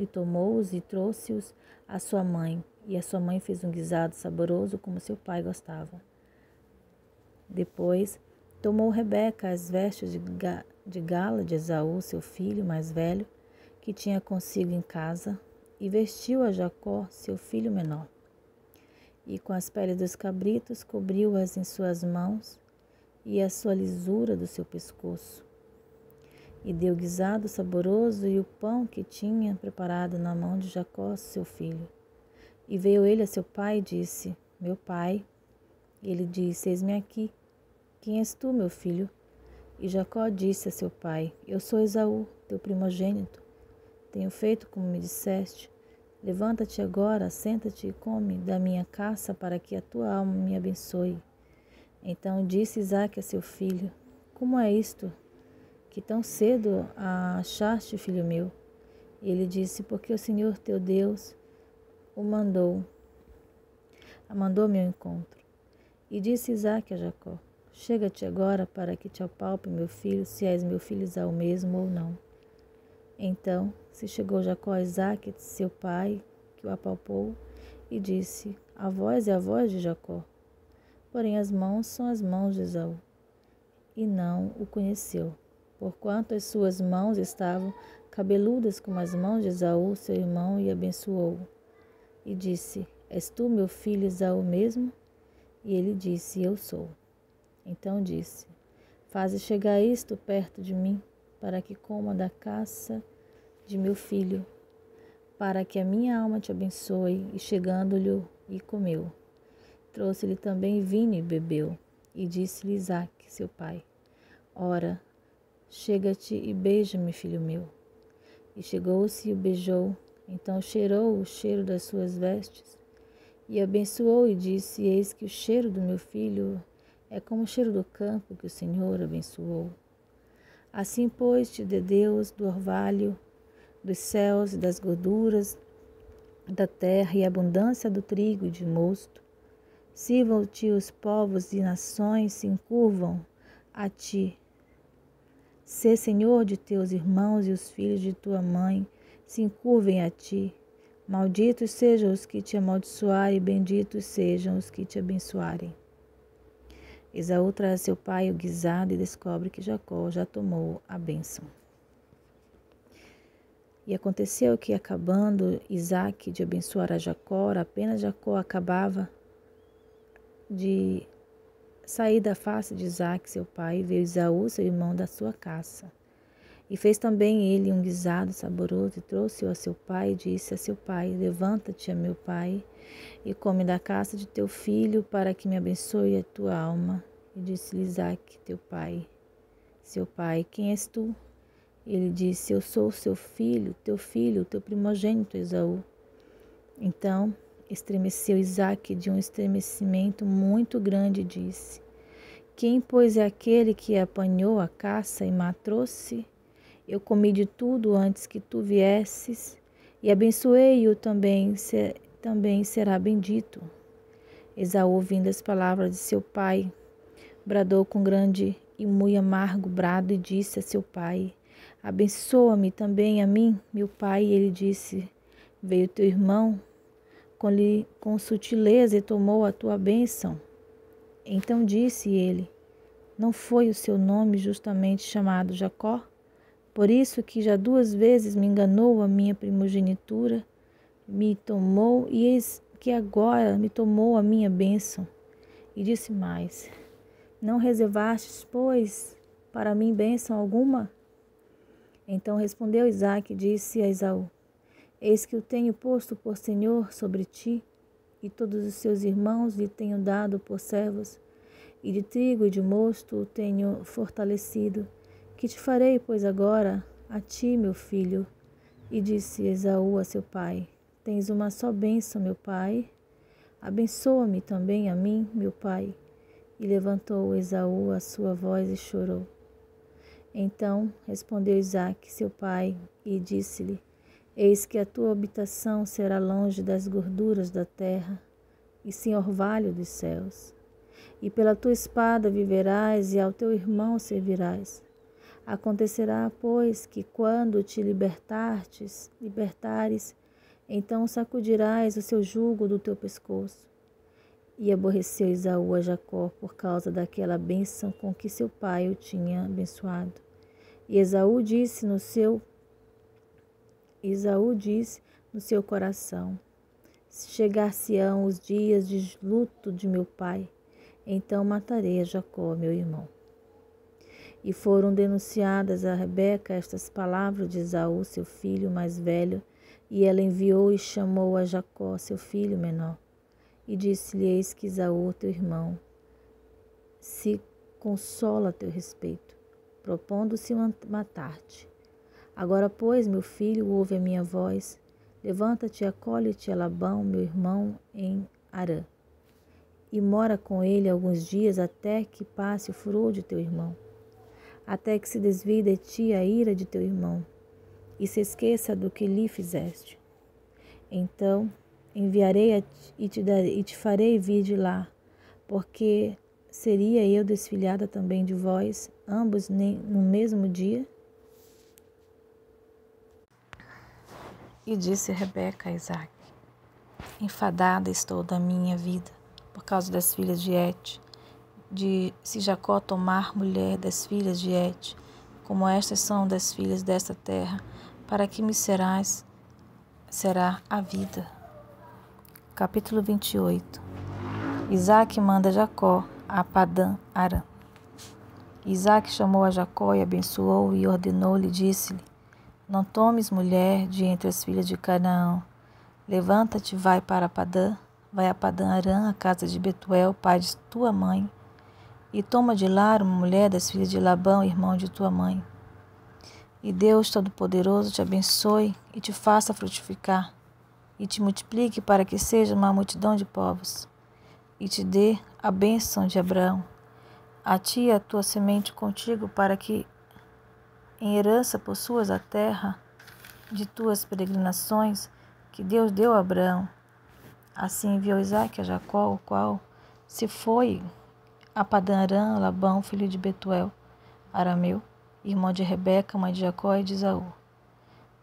tomou-os e trouxe-os à sua mãe, e a sua mãe fez um guisado saboroso como seu pai gostava. Depois tomou Rebeca as vestes de gala de Esaú, seu filho mais velho, que tinha consigo em casa, e vestiu a Jacó, seu filho menor. E com as peles dos cabritos cobriu-as em suas mãos e a sua lisura do seu pescoço. E deu guisado saboroso e o pão que tinha preparado na mão de Jacó, seu filho. E veio ele a seu pai e disse: meu pai. E ele disse: eis-me aqui. Quem és tu, meu filho? E Jacó disse a seu pai: eu sou Esaú, teu primogênito. Tenho feito como me disseste. Levanta-te agora, senta-te e come da minha caça, para que a tua alma me abençoe. Então disse Isaque a seu filho: como é isto, que tão cedo a achaste, filho meu? E ele disse: porque o Senhor teu Deus o mandou ao meu encontro. E disse Isaque a Jacó: chega-te agora para que te apalpe, meu filho, se és meu filho Esaú mesmo ou não. Então se chegou Jacó a Isaque, seu pai, que o apalpou, e disse: a voz é a voz de Jacó, porém as mãos são as mãos de Esaú. E não o conheceu, porquanto as suas mãos estavam cabeludas como as mãos de Esaú, seu irmão, e abençoou-o. E disse: és tu, meu filho Esaú mesmo? E ele disse: eu sou. Então disse: faze chegar isto perto de mim. para que coma da caça de meu filho, para que a minha alma te abençoe. E chegando-lhe, e comeu. Trouxe-lhe também vinho e bebeu. E disse-lhe Isaque, seu pai: Ora, chega-te e beija-me, filho meu. E chegou-se e o beijou. Então cheirou o cheiro das suas vestes, e abençoou e disse: Eis que o cheiro do meu filho é como o cheiro do campo que o Senhor abençoou. Assim, pois, te dê Deus do orvalho dos céus e das gorduras da terra e a abundância do trigo e de mosto. Sirvam-te os povos e nações se encurvam a ti. Sê senhor de teus irmãos e os filhos de tua mãe se encurvem a ti. Malditos sejam os que te amaldiçoarem, e benditos sejam os que te abençoarem. Esaú traz a seu pai o guisado e descobre que Jacó já tomou a bênção. E aconteceu que, acabando Isaque de abençoar a Jacó, apenas Jacó acabava de sair da face de Isaque, seu pai, veio Esaú, seu irmão, da sua caça. E fez também ele um guisado saboroso e trouxe-o a seu pai e disse a seu pai: Levanta-te, meu pai, e come da caça de teu filho, para que me abençoe a tua alma. E disse-lhe Isaque, seu pai, quem és tu? Ele disse: Eu sou seu filho, teu primogênito Esaú. Então estremeceu Isaque de um estremecimento muito grande e disse: Quem, pois, é aquele que apanhou a caça e me trouxe? Eu comi de tudo antes que tu viesses, e abençoei-o também será bendito. Esaú, ouvindo as palavras de seu pai, bradou com grande e muito amargo brado e disse a seu pai: Abençoa-me também a mim, meu pai. E ele disse: Veio teu irmão com sutileza e tomou a tua bênção. Então disse ele: Não foi o seu nome justamente chamado Jacó? Por isso que já 2 vezes me enganou a minha primogenitura, me tomou, e eis que agora me tomou a minha bênção. E disse mais: Não reservastes, pois, para mim bênção alguma? Então respondeu Isaque e disse a Esaú: Eis que o tenho posto por senhor sobre ti, e todos os seus irmãos lhe tenho dado por servos, e de trigo e de mosto o tenho fortalecido. Que te farei, pois, agora a ti, meu filho? E disse Esaú a seu pai: Tens uma só bênção, meu pai. Abençoa-me também a mim, meu pai. E levantou Esaú a sua voz e chorou. Então respondeu Isaque, seu pai, e disse-lhe: Eis que a tua habitação será longe das gorduras da terra, e sem orvalho dos céus. E pela tua espada viverás, e ao teu irmão servirás. Acontecerá, pois, que quando te libertares, então sacudirás o seu jugo do teu pescoço. E aborreceu Esaú a Jacó por causa daquela bênção com que seu pai o tinha abençoado. E Esaú disse no seu coração: Chegar-se-ão os dias de luto de meu pai, então matarei a Jacó, meu irmão. E foram denunciadas a Rebeca estas palavras de Esaú, seu filho mais velho, e ela enviou e chamou a Jacó, seu filho menor. E disse-lhe: Eis que Esaú, teu irmão, se consola a teu respeito, propondo-se matar-te. Agora, pois, meu filho, ouve a minha voz. Levanta-te e acolhe-te a Labão, meu irmão, em Harã, e mora com ele alguns dias até que passe o furor de teu irmão, até que se desvie de ti a ira de teu irmão, e se esqueça do que lhe fizeste. Então enviarei e te farei vir de lá, porque seria eu desfilhada também de vós, ambos no mesmo dia? E disse Rebeca a Isaque: Enfadada estou da minha vida, por causa das filhas de Et, se Jacó tomar mulher das filhas de Et, como estas são das filhas desta terra, para que me será a vida. Capítulo 28. Isaque manda Jacó a Padã Arã. Isaque chamou a Jacó e abençoou e ordenou-lhe, disse-lhe: Não tomes mulher de entre as filhas de Canaã. Levanta-te, vai a Padã Arã, a casa de Betuel, pai de tua mãe, e toma de lá uma mulher das filhas de Labão, irmão de tua mãe. E Deus Todo-Poderoso te abençoe e te faça frutificar, e te multiplique para que seja uma multidão de povos, e te dê a bênção de Abraão, a ti e a tua semente contigo, para que em herança possuas a terra de tuas peregrinações, que Deus deu a Abraão. Assim enviou Isaque a Jacó, o qual se foi a Padã Arã, Labão, filho de Betuel, arameu, irmão de Rebeca, mãe de Jacó e de Esaú.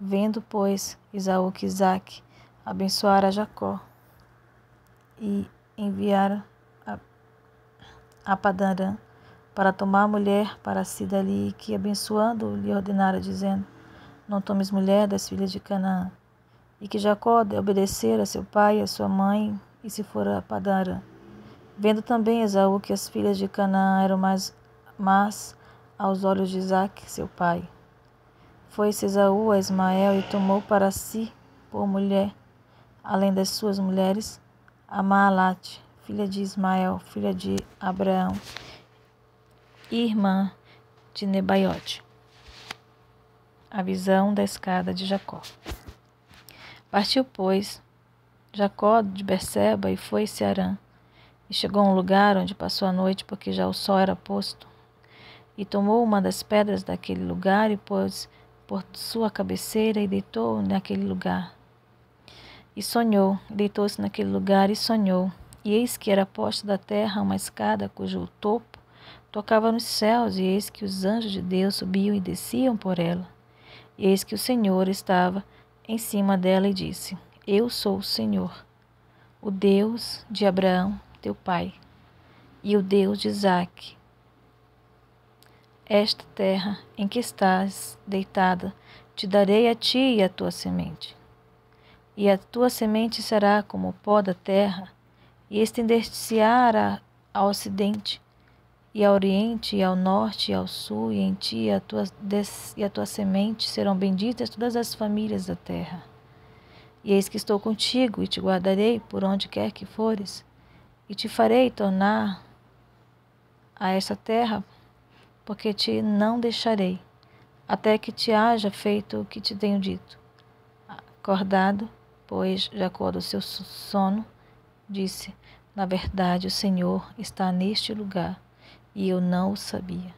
Vendo, pois, Esaú que Isaque abençoara a Jacó e enviara a Padã Arã para tomar a mulher para si dali, que abençoando lhe ordenara, dizendo: Não tomes mulher das filhas de Canaã. E que Jacó obedecera a seu pai e a sua mãe, e se fora a Padã Arã. Vendo também Esaú que as filhas de Canaã eram mais más aos olhos de Isaque, seu pai, foi-se Esaú a Ismael e tomou para si por mulher, além das suas mulheres, a Maalate, filha de Ismael, filha de Abraão, irmã de Nebaiote. A visão da escada de Jacó. Partiu, pois, Jacó de Berseba e foi-se a Harã, e chegou a um lugar onde passou a noite, porque já o sol era posto. E tomou uma das pedras daquele lugar e pôs por sua cabeceira e deitou naquele lugar. E sonhou, deitou-se naquele lugar e sonhou. E eis que era posta da terra uma escada cujo topo tocava nos céus, e eis que os anjos de Deus subiam e desciam por ela. E eis que o Senhor estava em cima dela e disse: Eu sou o Senhor, o Deus de Abraão, teu pai, e o Deus de Isaque. Esta terra em que estás deitada te darei a ti e a tua semente. E a tua semente será como o pó da terra, e estender-se-á ao ocidente, e ao oriente, e ao norte, e ao sul, e em ti e a tua semente serão benditas todas as famílias da terra. E eis que estou contigo, e te guardarei por onde quer que fores, e te farei tornar a esta terra, porque te não deixarei, até que te haja feito o que te tenho dito. Acordado, pois, Jacó do seu sono, disse: Na verdade, o Senhor está neste lugar, e eu não o sabia.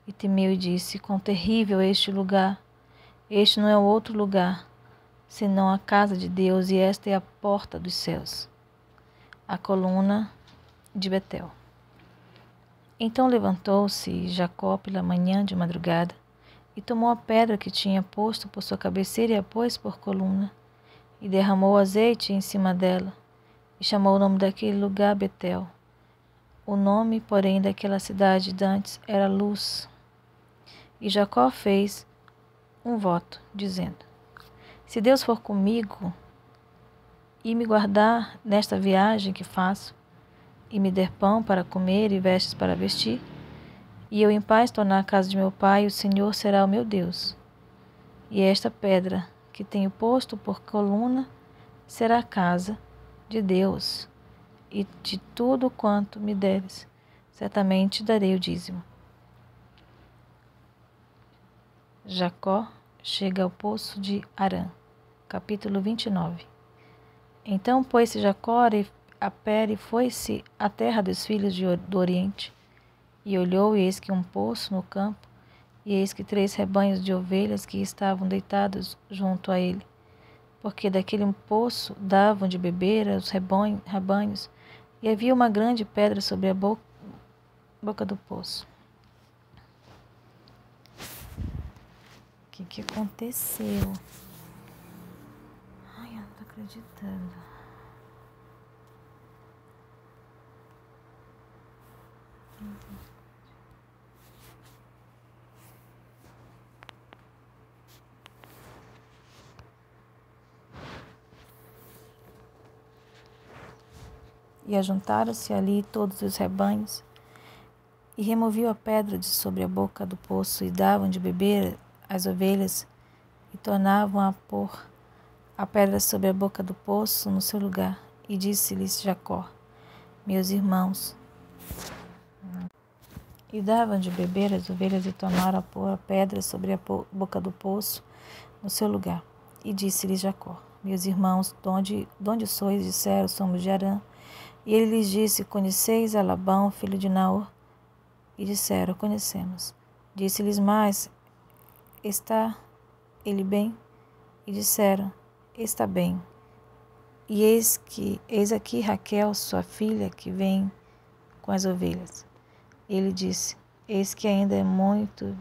E temeu e disse: Quão terrível é este lugar! Este não é outro lugar, senão a casa de Deus, e esta é a porta dos céus, a coluna de Betel. Então levantou-se Jacó pela manhã de madrugada, e tomou a pedra que tinha posto por sua cabeceira e a pôs por coluna, e derramou azeite em cima dela, e chamou o nome daquele lugar Betel. O nome, porém, daquela cidade dantes era Luz. E Jacó fez um voto, dizendo: Se Deus for comigo e me guardar nesta viagem que faço, e me der pão para comer e vestes para vestir, e eu em paz tornar a casa de meu pai, o Senhor será o meu Deus. E esta pedra que tenho posto por coluna será a casa de Deus, e de tudo quanto me deres, certamente darei o dízimo. Jacó chega ao poço de Harã. Capítulo 29. Então pôs-se Jacó a pé e foi-se à terra dos filhos do Oriente. E olhou, e eis que um poço no campo, e eis que 3 rebanhos de ovelhas que estavam deitados junto a ele. Porque daquele poço davam de beber aos rebanhos, e havia uma grande pedra sobre a boca do poço. O que aconteceu? Ai, eu não tô acreditando. E ajuntaram-se ali todos os rebanhos, E removiam a pedra de sobre a boca do poço, e davam de beber às ovelhas, e tornavam a pôr a pedra sobre a boca do poço no seu lugar. E disse-lhes Jacó: meus irmãos. E davam de beber às ovelhas, e tornaram a pôr a pedra sobre a boca do poço no seu lugar. E disse-lhes Jacó: meus irmãos, de onde sois? Disseram: somos de Harã. E ele lhes disse: conheceis a Labão, filho de Naor? E disseram: conhecemos. Disse-lhes mais: está ele bem? E disseram: está bem. E eis aqui Raquel, sua filha, que vem com as ovelhas. Ele disse: eis que ainda é muito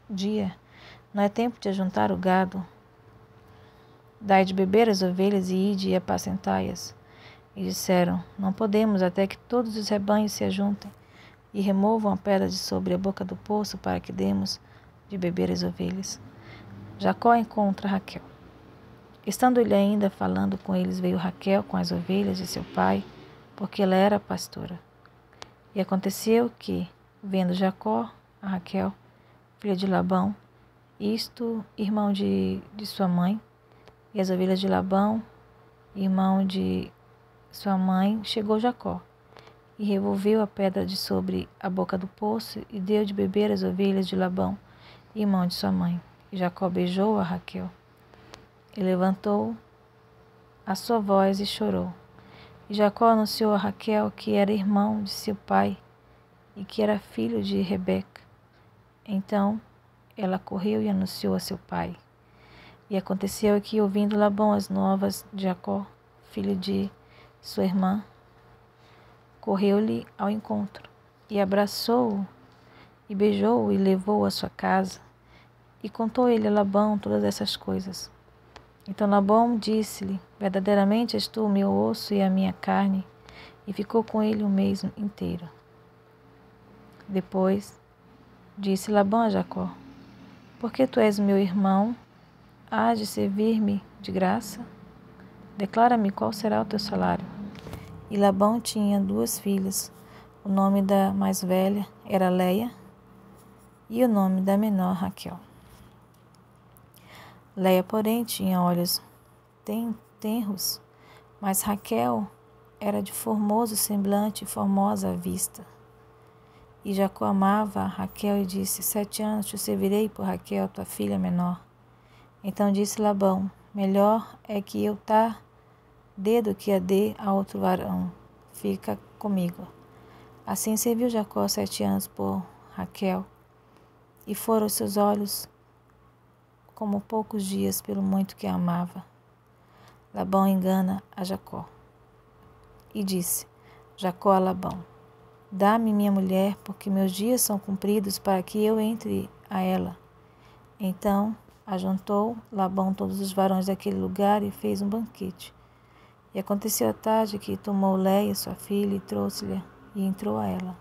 dia, não é tempo de ajuntar o gado. Dai de beber as ovelhas e ide e apacentai-as. E disseram: não podemos, até que todos os rebanhos se ajuntem e removam a pedra de sobre a boca do poço, para que demos de beber as ovelhas. Jacó encontra Raquel. Estando ele ainda falando com eles, veio Raquel com as ovelhas de seu pai, porque ela era pastora. E aconteceu que, vendo Jacó a Raquel, filha de Labão, isto irmão de sua mãe, e as ovelhas de Labão, irmão de sua mãe, chegou Jacó, e revolveu a pedra de sobre a boca do poço, e deu de beber às ovelhas de Labão, irmão de sua mãe. E Jacó beijou a Raquel, e levantou a sua voz e chorou. E Jacó anunciou a Raquel que era irmão de seu pai, e que era filho de Rebeca. Então ela correu e anunciou a seu pai. E aconteceu que, ouvindo Labão as novas de Jacó, filho de sua irmã, correu-lhe ao encontro, e abraçou-o, e beijou-o, e levou-o à sua casa. E contou ele a Labão todas essas coisas. Então Labão disse-lhe: verdadeiramente és tu o meu osso e a minha carne. E ficou com ele um mês inteiro. Depois disse Labão a Jacó: porque tu és meu irmão, hás de servir-me de graça? Declara-me qual será o teu salário. E Labão tinha 2 filhas. O nome da mais velha era Leia, e o nome da menor Raquel. Leia, porém, tinha olhos tenros, mas Raquel era de formoso semblante e formosa à vista. E Jacó amava a Raquel e disse: 7 anos te servirei por Raquel, tua filha menor. Então disse Labão: melhor é que eu dê do que a dê a outro varão. Fica comigo. Assim serviu Jacó 7 anos por Raquel, e foram os seus olhos como poucos dias, pelo muito que a amava. Labão engana a Jacó. E disse Jacó a Labão: dá-me minha mulher, porque meus dias são cumpridos para que eu entre a ela. Então ajuntou Labão todos os varões daquele lugar e fez um banquete. E aconteceu à tarde que tomou Leia, sua filha, e trouxe-lhe, e entrou a ela.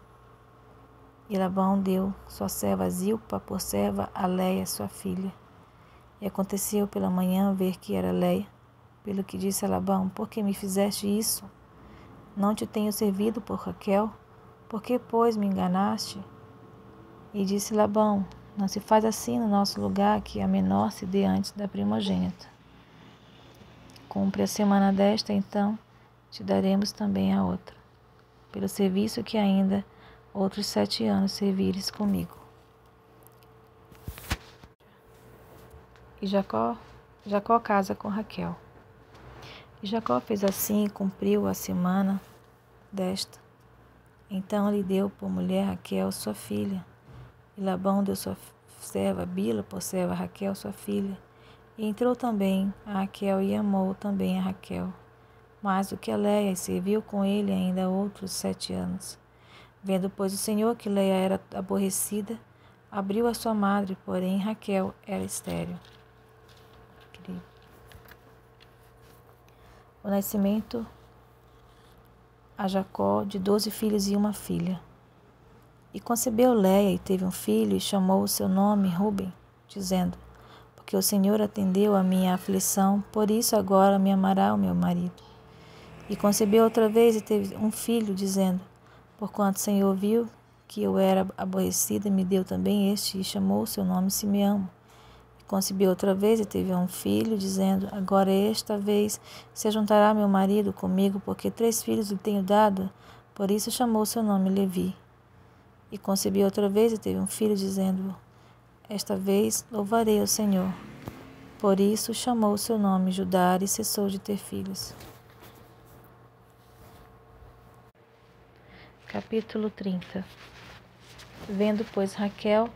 E Labão deu sua serva Zilpa por serva a Leia, sua filha. E aconteceu pela manhã ver que era Leia, pelo que disse a Labão: por que me fizeste isso? Não te tenho servido por Raquel? Por que, pois, me enganaste? E disse Labão: não se faz assim no nosso lugar, que a menor se dê antes da primogênita. Cumpre a semana desta, então te daremos também a outra, pelo serviço que ainda outros 7 anos servires comigo. E Jacó casa com Raquel. E Jacó fez assim e cumpriu a semana desta. Então lhe deu por mulher Raquel, sua filha. E Labão deu sua serva Bila por serva Raquel, sua filha. E entrou também a Raquel e amou também a Raquel, mais do que a Leia, e serviu com ele ainda outros 7 anos. Vendo, pois, o Senhor que Leia era aborrecida, abriu a sua madre, porém Raquel era estéril. O nascimento a Jacó de 12 filhos e uma filha. E concebeu Leia e teve um filho, e chamou o seu nome Ruben, dizendo: porque o Senhor atendeu a minha aflição, por isso agora me amará o meu marido. E concebeu outra vez e teve um filho, dizendo: porquanto o Senhor viu que eu era aborrecida, me deu também este, e chamou o seu nome Simeão. Concebeu outra vez e teve um filho, dizendo: agora esta vez se juntará meu marido comigo, porque 3 filhos lhe tenho dado. Por isso chamou seu nome Levi. E concebeu outra vez e teve um filho, dizendo: esta vez louvarei ao Senhor. Por isso chamou seu nome Judá e cessou de ter filhos. Capítulo 30. Vendo, pois, Raquel,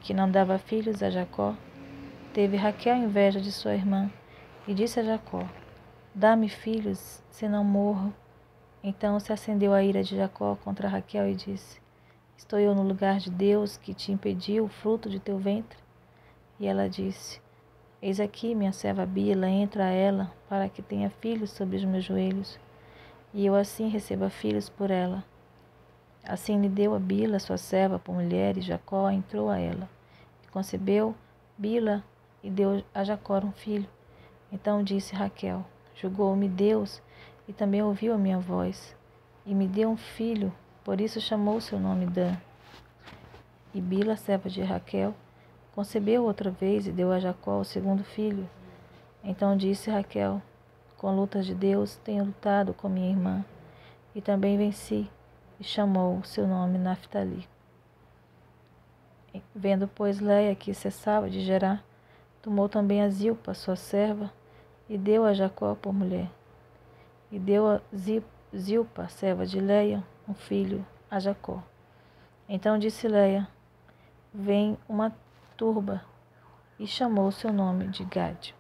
que não dava filhos a Jacó, teve Raquel inveja de sua irmã, e disse a Jacó: dá-me filhos, senão morro. Então se acendeu a ira de Jacó contra Raquel e disse: estou eu no lugar de Deus, que te impediu o fruto de teu ventre? E ela disse: eis aqui minha serva Bila, entra a ela, para que tenha filhos sobre os meus joelhos, e eu assim receba filhos por ela. Assim lhe deu a Bila, sua serva, por mulher, e Jacó entrou a ela. E concebeu Bila e deu a Jacó um filho. Então disse Raquel: julgou-me Deus, e também ouviu a minha voz, e me deu um filho, por isso chamou seu nome Dan. E Bila, serva de Raquel, concebeu outra vez e deu a Jacó o segundo filho. Então disse Raquel: com lutas de Deus tenho lutado com minha irmã, e também venci, e chamou seu nome Naftali. Vendo, pois, Léia que cessava de gerar, tomou também a Zilpa, sua serva, e deu a Jacó por mulher. E deu a Zilpa, serva de Léia, um filho a Jacó. Então disse Léia: vem uma turba, e chamou seu nome de Gade.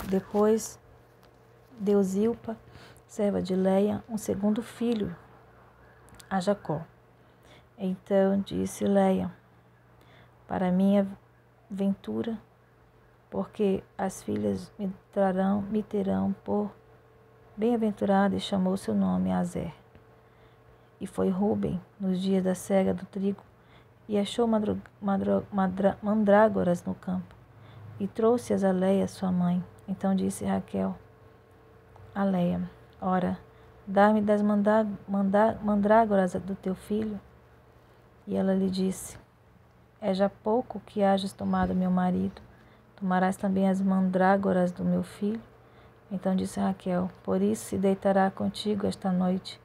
Depois deu Zilpa, serva de Léia, um segundo filho a Jacó. Então disse Léia: para minha ventura, porque as filhas me terão por bem-aventurada, e chamou seu nome Azer. E foi Rúben nos dias da cega do trigo, e achou mandrágoras no campo, e trouxe-as a Léia, sua mãe. Então disse Raquel a Léia: ora, dá-me das mandrágoras do teu filho. E ela lhe disse: é já pouco que hajas tomado meu marido, tomarás também as mandrágoras do meu filho? Então disse Raquel: por isso se deitará contigo esta noite,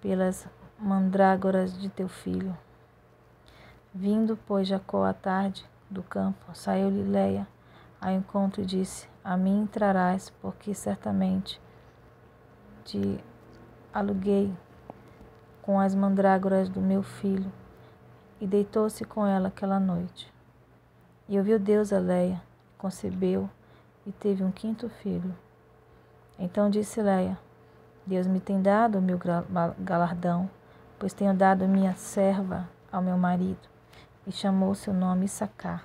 pelas mandrágoras de teu filho. Vindo, pois, Jacó à tarde do campo, saiu-lhe Léia ao encontro e disse: a mim entrarás, porque certamente te aluguei com as mandrágoras do meu filho. E deitou-se com ela aquela noite. E ouviu Deus a Léia, concebeu e teve um 5º filho. Então disse Léia: Deus me tem dado o meu galardão, pois tenho dado minha serva ao meu marido. E chamou seu nome Issacar.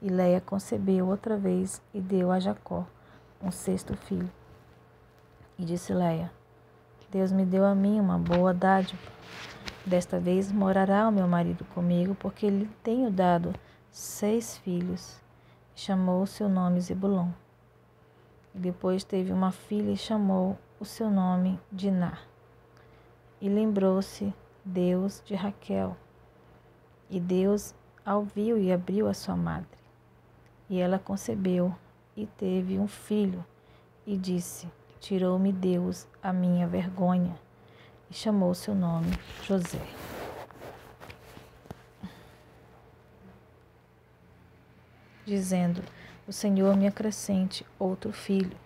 E Léia concebeu outra vez e deu a Jacó um 6º filho. E disse Léia: Deus me deu a mim uma boa dádiva. Desta vez morará o meu marido comigo, porque lhe tenho dado 6 filhos. E chamou o seu nome Zebulon. E depois teve uma filha e chamou o seu nome Diná. E lembrou-se Deus de Raquel. E Deus a ouviu e abriu a sua madre. E ela concebeu e teve um filho. E disse: tirou-me Deus a minha vergonha. E chamou seu nome José. Dizendo: o Senhor me acrescente outro filho.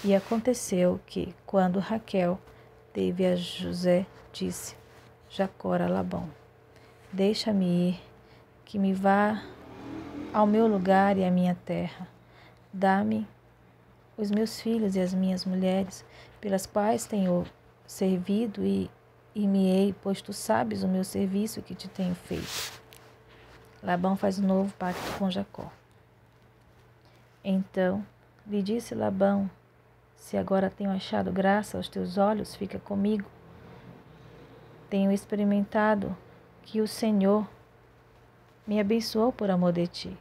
E aconteceu que, quando Raquel teve a José, disse Jacó a Labão: deixa-me ir, que me vá ao meu lugar e à minha terra. Dá-me os meus filhos e as minhas mulheres, pelas quais tenho servido e me hei, pois tu sabes o meu serviço que te tenho feito. Labão faz um novo pacto com Jacó. Então lhe disse Labão: se agora tenho achado graça aos teus olhos, fica comigo. Tenho experimentado que o Senhor me abençoou por amor de ti.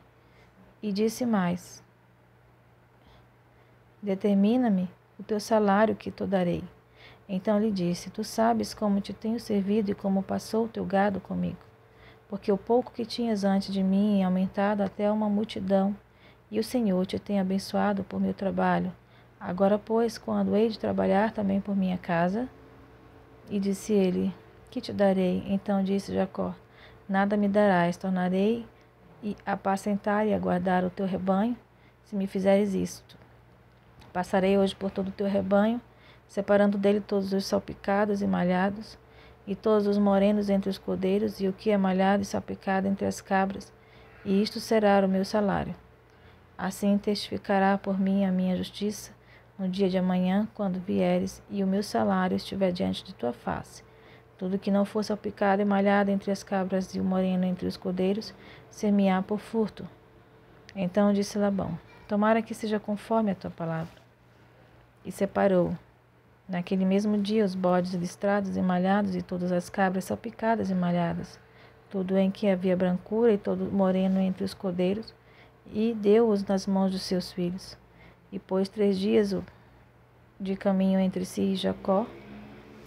E disse mais: determina-me o teu salário que te darei. Então lhe disse: Tu sabes como te tenho servido e como passou o teu gado comigo, porque o pouco que tinhas antes de mim é aumentado até uma multidão, e o Senhor te tem abençoado por meu trabalho. Agora, pois, quando hei de trabalhar também por minha casa? E disse ele: Que te darei? Então disse Jacó: Nada me darás, tornarei a apacentar e a guardar o teu rebanho, se me fizeres isto. Passarei hoje por todo o teu rebanho, separando dele todos os salpicados e malhados, e todos os morenos entre os cordeiros, e o que é malhado e salpicado entre as cabras, e isto será o meu salário. Assim testificará por mim a minha justiça no dia de amanhã, quando vieres, e o meu salário estiver diante de tua face. Tudo que não for salpicado e malhado entre as cabras e o moreno entre os cordeiros, ser-me-á por furto. Então disse Labão: Tomara que seja conforme a tua palavra. E separou naquele mesmo dia os bodes listrados e malhados e todas as cabras salpicadas e malhadas, tudo em que havia brancura e todo moreno entre os cordeiros, e deu-os nas mãos dos seus filhos. E pôs 3 dias de caminho entre si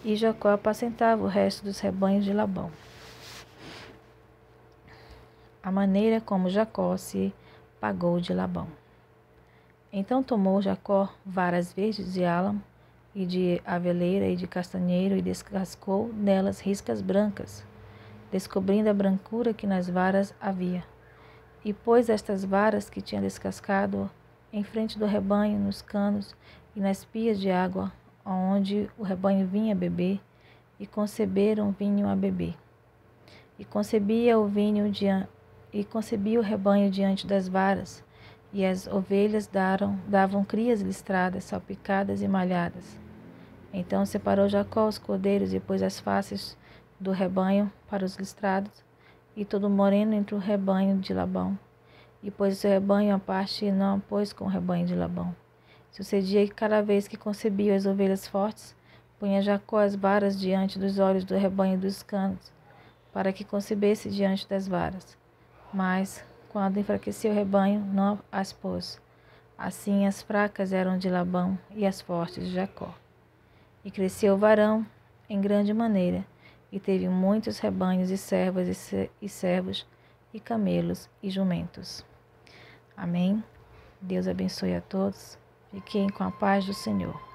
e Jacó apacentava o resto dos rebanhos de Labão. A maneira como Jacó se pagou de Labão. Então tomou Jacó varas verdes de álamo e de aveleira e de castanheiro e descascou nelas riscas brancas, descobrindo a brancura que nas varas havia. E pôs estas varas que tinha descascado em frente do rebanho, nos canos e nas pias de água, onde o rebanho vinha beber, e conceberam vinho a beber. E concebia o rebanho diante das varas, e as ovelhas davam crias listradas, salpicadas e malhadas. Então separou Jacó os cordeiros e pôs as faces do rebanho para os listrados, e todo moreno entre o rebanho de Labão. E pôs o seu rebanho à parte e não a pôs com o rebanho de Labão. Sucedia que cada vez que concebia as ovelhas fortes, punha Jacó as varas diante dos olhos do rebanho dos canos, para que concebesse diante das varas. Mas, quando enfraquecia o rebanho, não as pôs. Assim as fracas eram de Labão e as fortes de Jacó. E cresceu o varão em grande maneira, e teve muitos rebanhos e servas e servos, e camelos e jumentos. Amém. Deus abençoe a todos. Fiquem com a paz do Senhor.